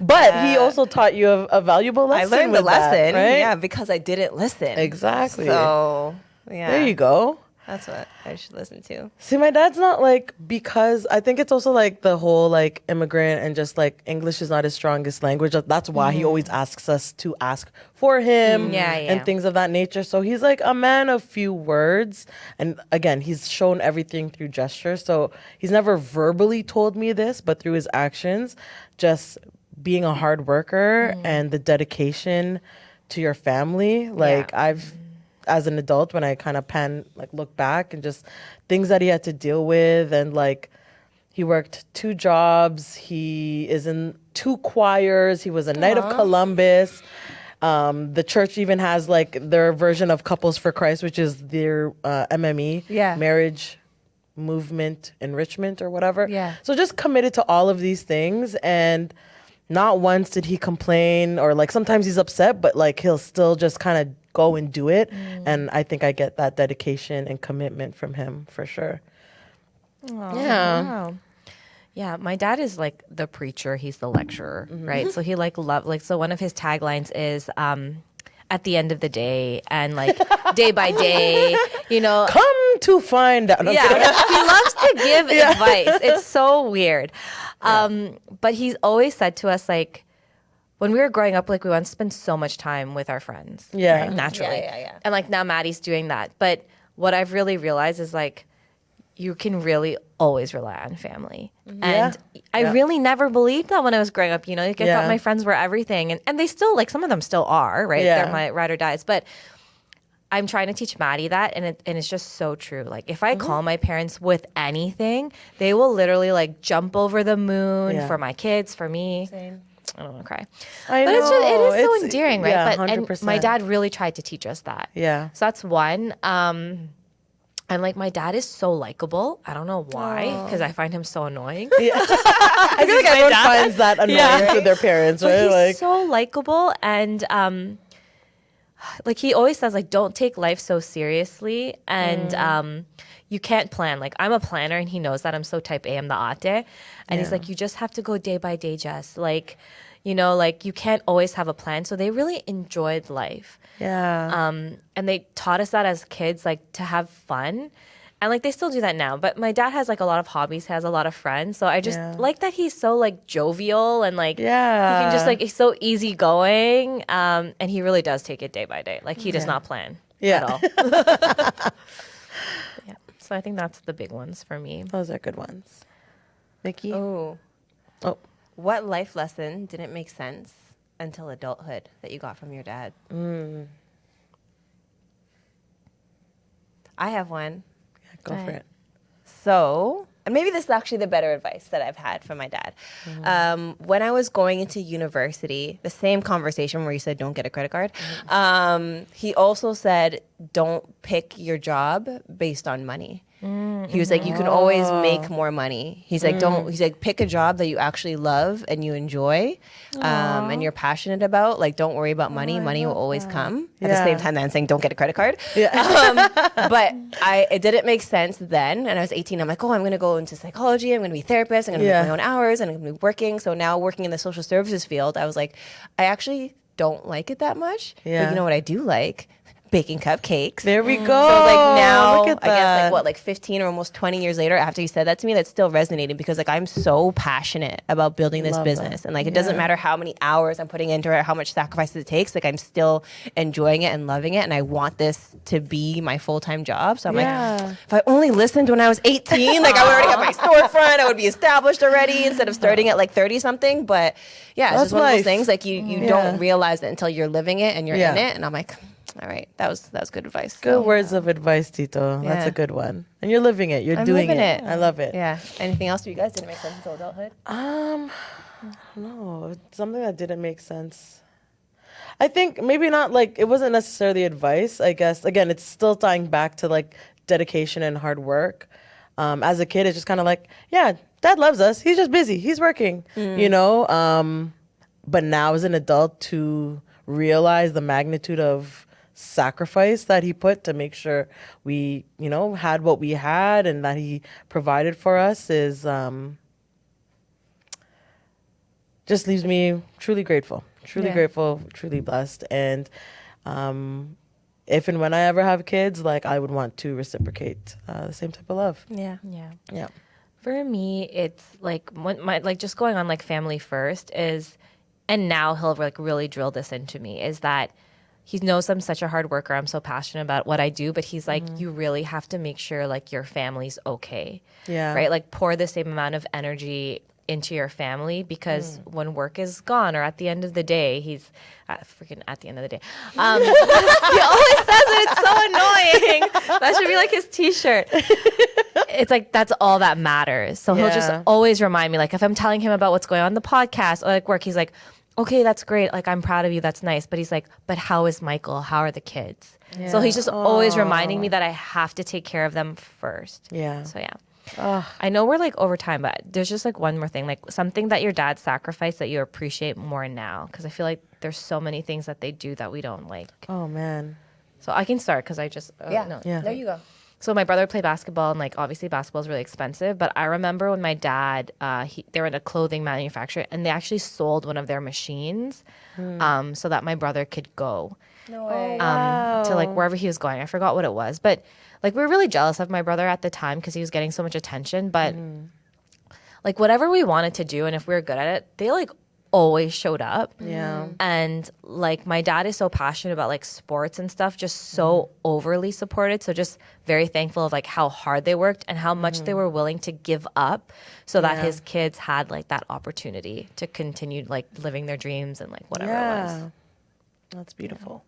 [SPEAKER 1] But he also taught you a valuable lesson.
[SPEAKER 3] I learned the
[SPEAKER 1] with that,
[SPEAKER 3] lesson,
[SPEAKER 1] right?
[SPEAKER 3] yeah, because I didn't listen.
[SPEAKER 1] Exactly.
[SPEAKER 3] So, yeah.
[SPEAKER 1] There you go.
[SPEAKER 3] That's what I should listen to.
[SPEAKER 1] See, my dad's not like, because I think it's also like the whole like immigrant and just like English is not his strongest language. That's why he always asks us to ask for him and things of that nature. So he's like a man of few words. And again, he's shown everything through gesture. So he's never verbally told me this, but through his actions, just being a hard worker and the dedication to your family. Like I've, as an adult, when I kind of look back and just things that he had to deal with, and like he worked 2 jobs, he is in 2 choirs, he was a Knight of Columbus. The church even has like their version of Couples for Christ, which is their MME, marriage movement enrichment or whatever. So just committed to all of these things, and not once did he complain, or like sometimes he's upset, but like he'll still just kind of go and do it. And I think I get that dedication and commitment from him for sure.
[SPEAKER 2] Wow. Yeah, my dad is like the preacher, he's the lecturer, right? So he so one of his taglines is at the end of the day, and like day by day, you know,
[SPEAKER 1] come to find out.
[SPEAKER 2] Yeah, he loves to give advice. It's so weird. But he's always said to us, like, when we were growing up, like, we want to spend so much time with our friends. Right? Naturally.
[SPEAKER 3] Yeah.
[SPEAKER 2] And, like, now Maddie's doing that. But what I've really realized is, like, you can really always rely on family. And I really never believed that when I was growing up, you know, like, I thought my friends were everything. And they still, like, some of them still are, right? They're my ride or dies. But I'm trying to teach Maddie that, and it's just so true. Like, if I call my parents with anything, they will literally, like, jump over the moon for my kids, for me.
[SPEAKER 3] Same.
[SPEAKER 2] I don't want to cry.
[SPEAKER 1] I
[SPEAKER 2] but
[SPEAKER 1] know.
[SPEAKER 2] it is so endearing, right?
[SPEAKER 1] Yeah,
[SPEAKER 2] but
[SPEAKER 1] 100%.
[SPEAKER 2] and my dad really tried to teach us that.
[SPEAKER 1] Yeah.
[SPEAKER 2] So that's one. And like my dad is so likable. I don't know why, because I find him so annoying.
[SPEAKER 1] I feel like everyone finds that annoying to their parents, right?
[SPEAKER 2] But he's
[SPEAKER 1] Like
[SPEAKER 2] so likable, and like he always says, like, don't take life so seriously, and you can't plan. Like, I'm a planner, and he knows that. I'm so type A, I'm the ate. And he's like, you just have to go day by day, Jess. Like, you know, like, you can't always have a plan. So they really enjoyed life.
[SPEAKER 1] yeah.
[SPEAKER 2] And they taught us that as kids, like, to have fun. And, like, they still do that now. But my dad has, like, a lot of hobbies, has a lot of friends. So I just like that he's so, like, jovial and, like, he can just, like, he's so easygoing. And he really does take it day by day. Like, he does not plan at all. So I think that's the big ones for me.
[SPEAKER 1] Those are good ones. Mickey?
[SPEAKER 3] Oh. What life lesson didn't make sense until adulthood that you got from your dad? I have one.
[SPEAKER 1] Yeah, go for it.
[SPEAKER 3] So, and maybe this is actually the better advice that I've had from my dad. When I was going into university, the same conversation where you said don't get a credit card, he also said don't pick your job based on money. He was like, you can always make more money. He's like, he's like, pick a job that you actually love and you enjoy and you're passionate about. Like, don't worry about money. Money will always come. At the same time, then saying, don't get a credit card. But it didn't make sense then. And I was 18. I'm like, oh, I'm going to go into psychology. I'm going to be a therapist. I'm going to make my own hours and I'm going to be working. So now working in the social services field, I was like, I actually don't like it that much. But you know what I do like? baking cupcakes.
[SPEAKER 1] There we go.
[SPEAKER 3] So like now,
[SPEAKER 1] Look at
[SPEAKER 3] I guess
[SPEAKER 1] that.
[SPEAKER 3] like what, like 15 or almost 20 years later, after you said that to me, that's still resonating because like I'm so passionate about building this
[SPEAKER 1] Love
[SPEAKER 3] business,
[SPEAKER 1] that.
[SPEAKER 3] and like it doesn't matter how many hours I'm putting into it, how much sacrifices it takes. Like I'm still enjoying it and loving it, and I want this to be my full-time job. So I'm
[SPEAKER 1] Yeah.
[SPEAKER 3] like, if I only listened when I was 18, like I would already have my storefront, I would be established already instead of starting at like 30 something. But yeah, it's
[SPEAKER 1] That's
[SPEAKER 3] just one of those
[SPEAKER 1] life.
[SPEAKER 3] things like you don't realize it until you're living it and you're
[SPEAKER 1] Yeah.
[SPEAKER 3] in it. And I'm like, all right, that was good advice.
[SPEAKER 1] Good words of advice, Tito. That's
[SPEAKER 3] Yeah.
[SPEAKER 1] a good one. And you're living it. You're
[SPEAKER 3] I'm
[SPEAKER 1] doing
[SPEAKER 3] living
[SPEAKER 1] it.
[SPEAKER 3] it.
[SPEAKER 1] I love it.
[SPEAKER 3] Yeah. Anything else for you guys didn't make sense until adulthood?
[SPEAKER 1] No, something that didn't make sense. I think maybe not like it wasn't necessarily advice. I guess again, it's still tying back to like dedication and hard work. As a kid, it's just kind of like, yeah, dad loves us. He's just busy. He's working, you know. But now as an adult, to realize the magnitude of sacrifice that he put to make sure we, you know, had what we had and that he provided for us is just leaves me truly grateful, grateful, truly blessed. And if and when I ever have kids, like I would want to reciprocate the same type of love.
[SPEAKER 3] Yeah.
[SPEAKER 2] Yeah.
[SPEAKER 1] Yeah.
[SPEAKER 2] For me, it's like like just going on like family first is, and now he'll like really drill this into me is that he knows I'm such a hard worker. I'm so passionate about what I do, but he's like, you really have to make sure like your family's okay.
[SPEAKER 1] Yeah.
[SPEAKER 2] Right. Like pour the same amount of energy into your family because when work is gone or at the end of the day, he's freaking at the end of the day. He always says it. It's so annoying. That should be like his t-shirt. It's like, that's all that matters. So he'll just
[SPEAKER 1] Yeah.
[SPEAKER 2] always remind me, like if I'm telling him about what's going on in the podcast or like work, he's like, okay, that's great. Like, I'm proud of you. That's nice. But he's like, but how is Michael? How are the kids? So he's just always reminding me that I have to take care of them first.
[SPEAKER 1] Yeah.
[SPEAKER 2] So yeah. I know we're like over time, but there's just like one more thing, like something that your dad sacrificed that you appreciate more now. Cause I feel like there's so many things that they do that we don't like.
[SPEAKER 1] Oh man.
[SPEAKER 2] So I can start cause I just, no.
[SPEAKER 1] Yeah.
[SPEAKER 3] There you go.
[SPEAKER 2] So my brother played basketball, and like obviously basketball is really expensive. But I remember when my dad, they were in a clothing manufacturer, and they actually sold one of their machines, so that my brother could go
[SPEAKER 3] No way.
[SPEAKER 2] to like wherever he was going. I forgot what it was, but like we were really jealous of my brother at the time because he was getting so much attention. But like whatever we wanted to do, and if we were good at it, they like always showed up.
[SPEAKER 1] Yeah.
[SPEAKER 2] And like my dad is so passionate about like sports and stuff, just so overly supported. So just very thankful of like how hard they worked and how much they were willing to give up so that his kids had like that opportunity to continue like living their dreams and like whatever it was.
[SPEAKER 1] That's beautiful.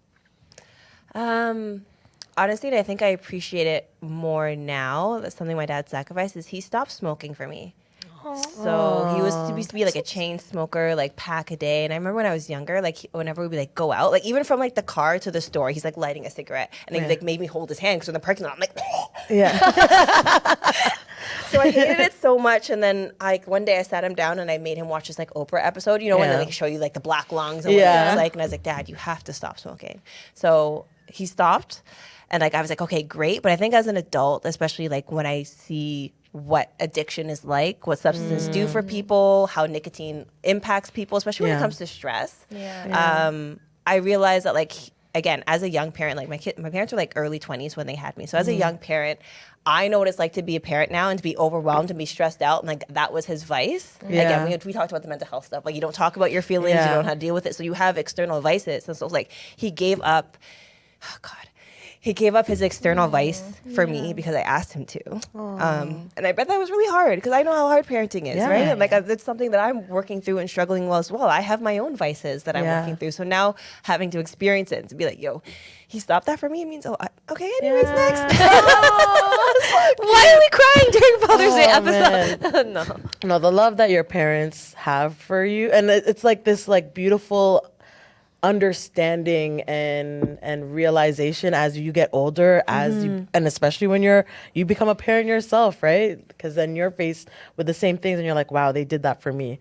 [SPEAKER 3] Honestly, I think I appreciate it more now. That's something my dad sacrificed is he stopped smoking for me. So he used to be like a chain smoker, like pack a day. And I remember when I was younger, like whenever we'd like go out, like even from like the car to the store, he's like lighting a cigarette, and he like made me hold his hand because in the parking lot, I'm like,
[SPEAKER 1] Yeah.
[SPEAKER 3] so I hated it so much. And then like one day I sat him down and I made him watch this like Oprah episode, you know, when they like show you like the black lungs and what it looks like. And I was like, Dad, you have to stop smoking. So he stopped, and like I was like, okay, great. But I think as an adult, especially like when I see what addiction is like, what substances do for people, how nicotine impacts people, especially when it comes to stress. I realized that like, again, as a young parent, like my parents were like early 20s when they had me. So as a young parent, I know what it's like to be a parent now and to be overwhelmed and be stressed out. And like that was his vice. Again, we talked about the mental health stuff. Like you don't talk about your feelings, you don't know how to deal with it. So you have external vices. And so it's like he gave up, he gave up his external vice for me because I asked him to. And I bet that was really hard because I know how hard parenting is, right? And like it's something that I'm working through and struggling well as well. I have my own vices that I'm working through. So now having to experience it and to be like, yo, he stopped that for me, it means, okay, anyways, next.
[SPEAKER 2] Why are we crying during Father's Day episode?
[SPEAKER 1] No, the love that your parents have for you, and it's like this like beautiful understanding and realization as you get older, as you, and especially when you become a parent yourself, right? Because then you're faced with the same things and you're like, wow, they did that for me.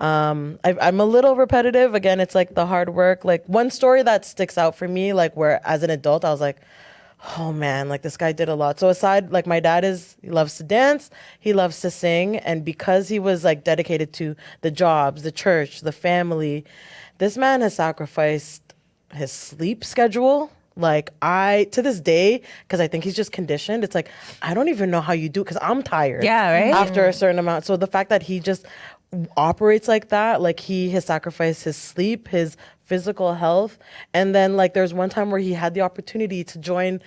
[SPEAKER 1] I'm a little repetitive. Again, it's like the hard work. Like one story that sticks out for me, like where as an adult I was like, oh man, like this guy did a lot. So aside, like my dad he loves to dance, he loves to sing, and because he was like dedicated to the jobs, the church, the family, this man has sacrificed his sleep schedule Like to this day, because I think he's just conditioned. It's like, I don't even know how you do it because I'm tired.
[SPEAKER 3] Yeah, right?
[SPEAKER 1] After a certain amount. So the fact that he just operates like that, like he has sacrificed his sleep, his physical health. And then like there's one time where he had the opportunity to join,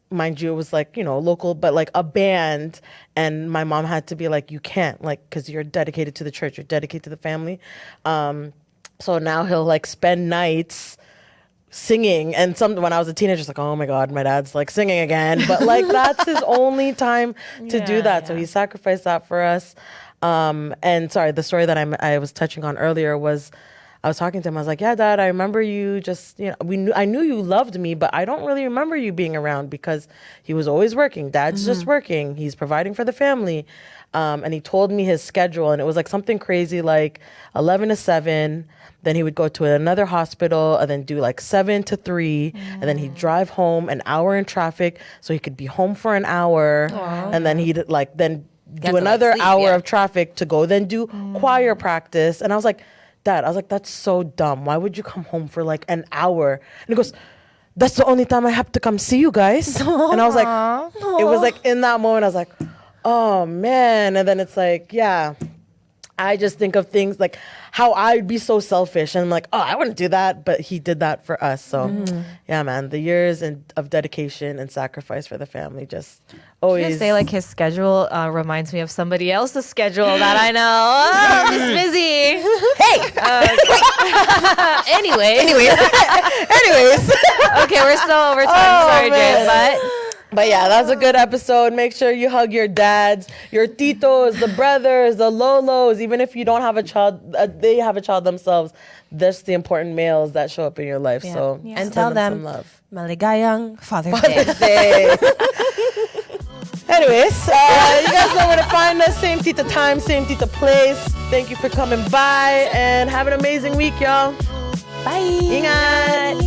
[SPEAKER 1] mind you, it was like, local, but like a band. And my mom had to be like, you can't, like, because you're dedicated to the church, you're dedicated to the family. So now he'll like spend nights singing, and when I was a teenager, it's like, oh my God, my dad's like singing again. But like that's his only time to do that. So he sacrificed that for us. And sorry, the story that I was touching on earlier was, I was talking to him. I was like, yeah, Dad, I remember you just, I knew you loved me, but I don't really remember you being around because he was always working. Dad's just working. He's providing for the family. And he told me his schedule, and it was like something crazy, like 11 to 7. Then he would go to another hospital and then do like 7 to 3. And then he'd drive home an hour in traffic so he could be home for an hour. And then he'd like then do another hour of traffic to go then do choir practice. And I was like, Dad, that's so dumb. Why would you come home for like an hour? And he goes, that's the only time I have to come see you guys. And I was like, it was like in that moment, I was like, oh man. And then it's like, yeah, I just think of things like how I'd be so selfish and I'm like, oh, I wouldn't do that. But he did that for us. So yeah, man, the years of dedication and sacrifice for the family just always.
[SPEAKER 2] I say like his schedule reminds me of somebody else's schedule that I know. Oh, Miss Busy. Hey. Anyways. Okay, we're still over time. Sorry, Jay,
[SPEAKER 1] But yeah, that's a good episode. Make sure you hug your dads, your titos, the brothers, the lolos. Even if you don't have a child, they have a child themselves. That's the important males that show up in your life. So
[SPEAKER 3] and tell them
[SPEAKER 1] some love.
[SPEAKER 3] Maligayang Father's Day.
[SPEAKER 1] Day. Anyways, you guys know where to find us. Same Tita time, same Tita place. Thank you for coming by and have an amazing week, y'all.
[SPEAKER 3] Bye.
[SPEAKER 1] Ingat.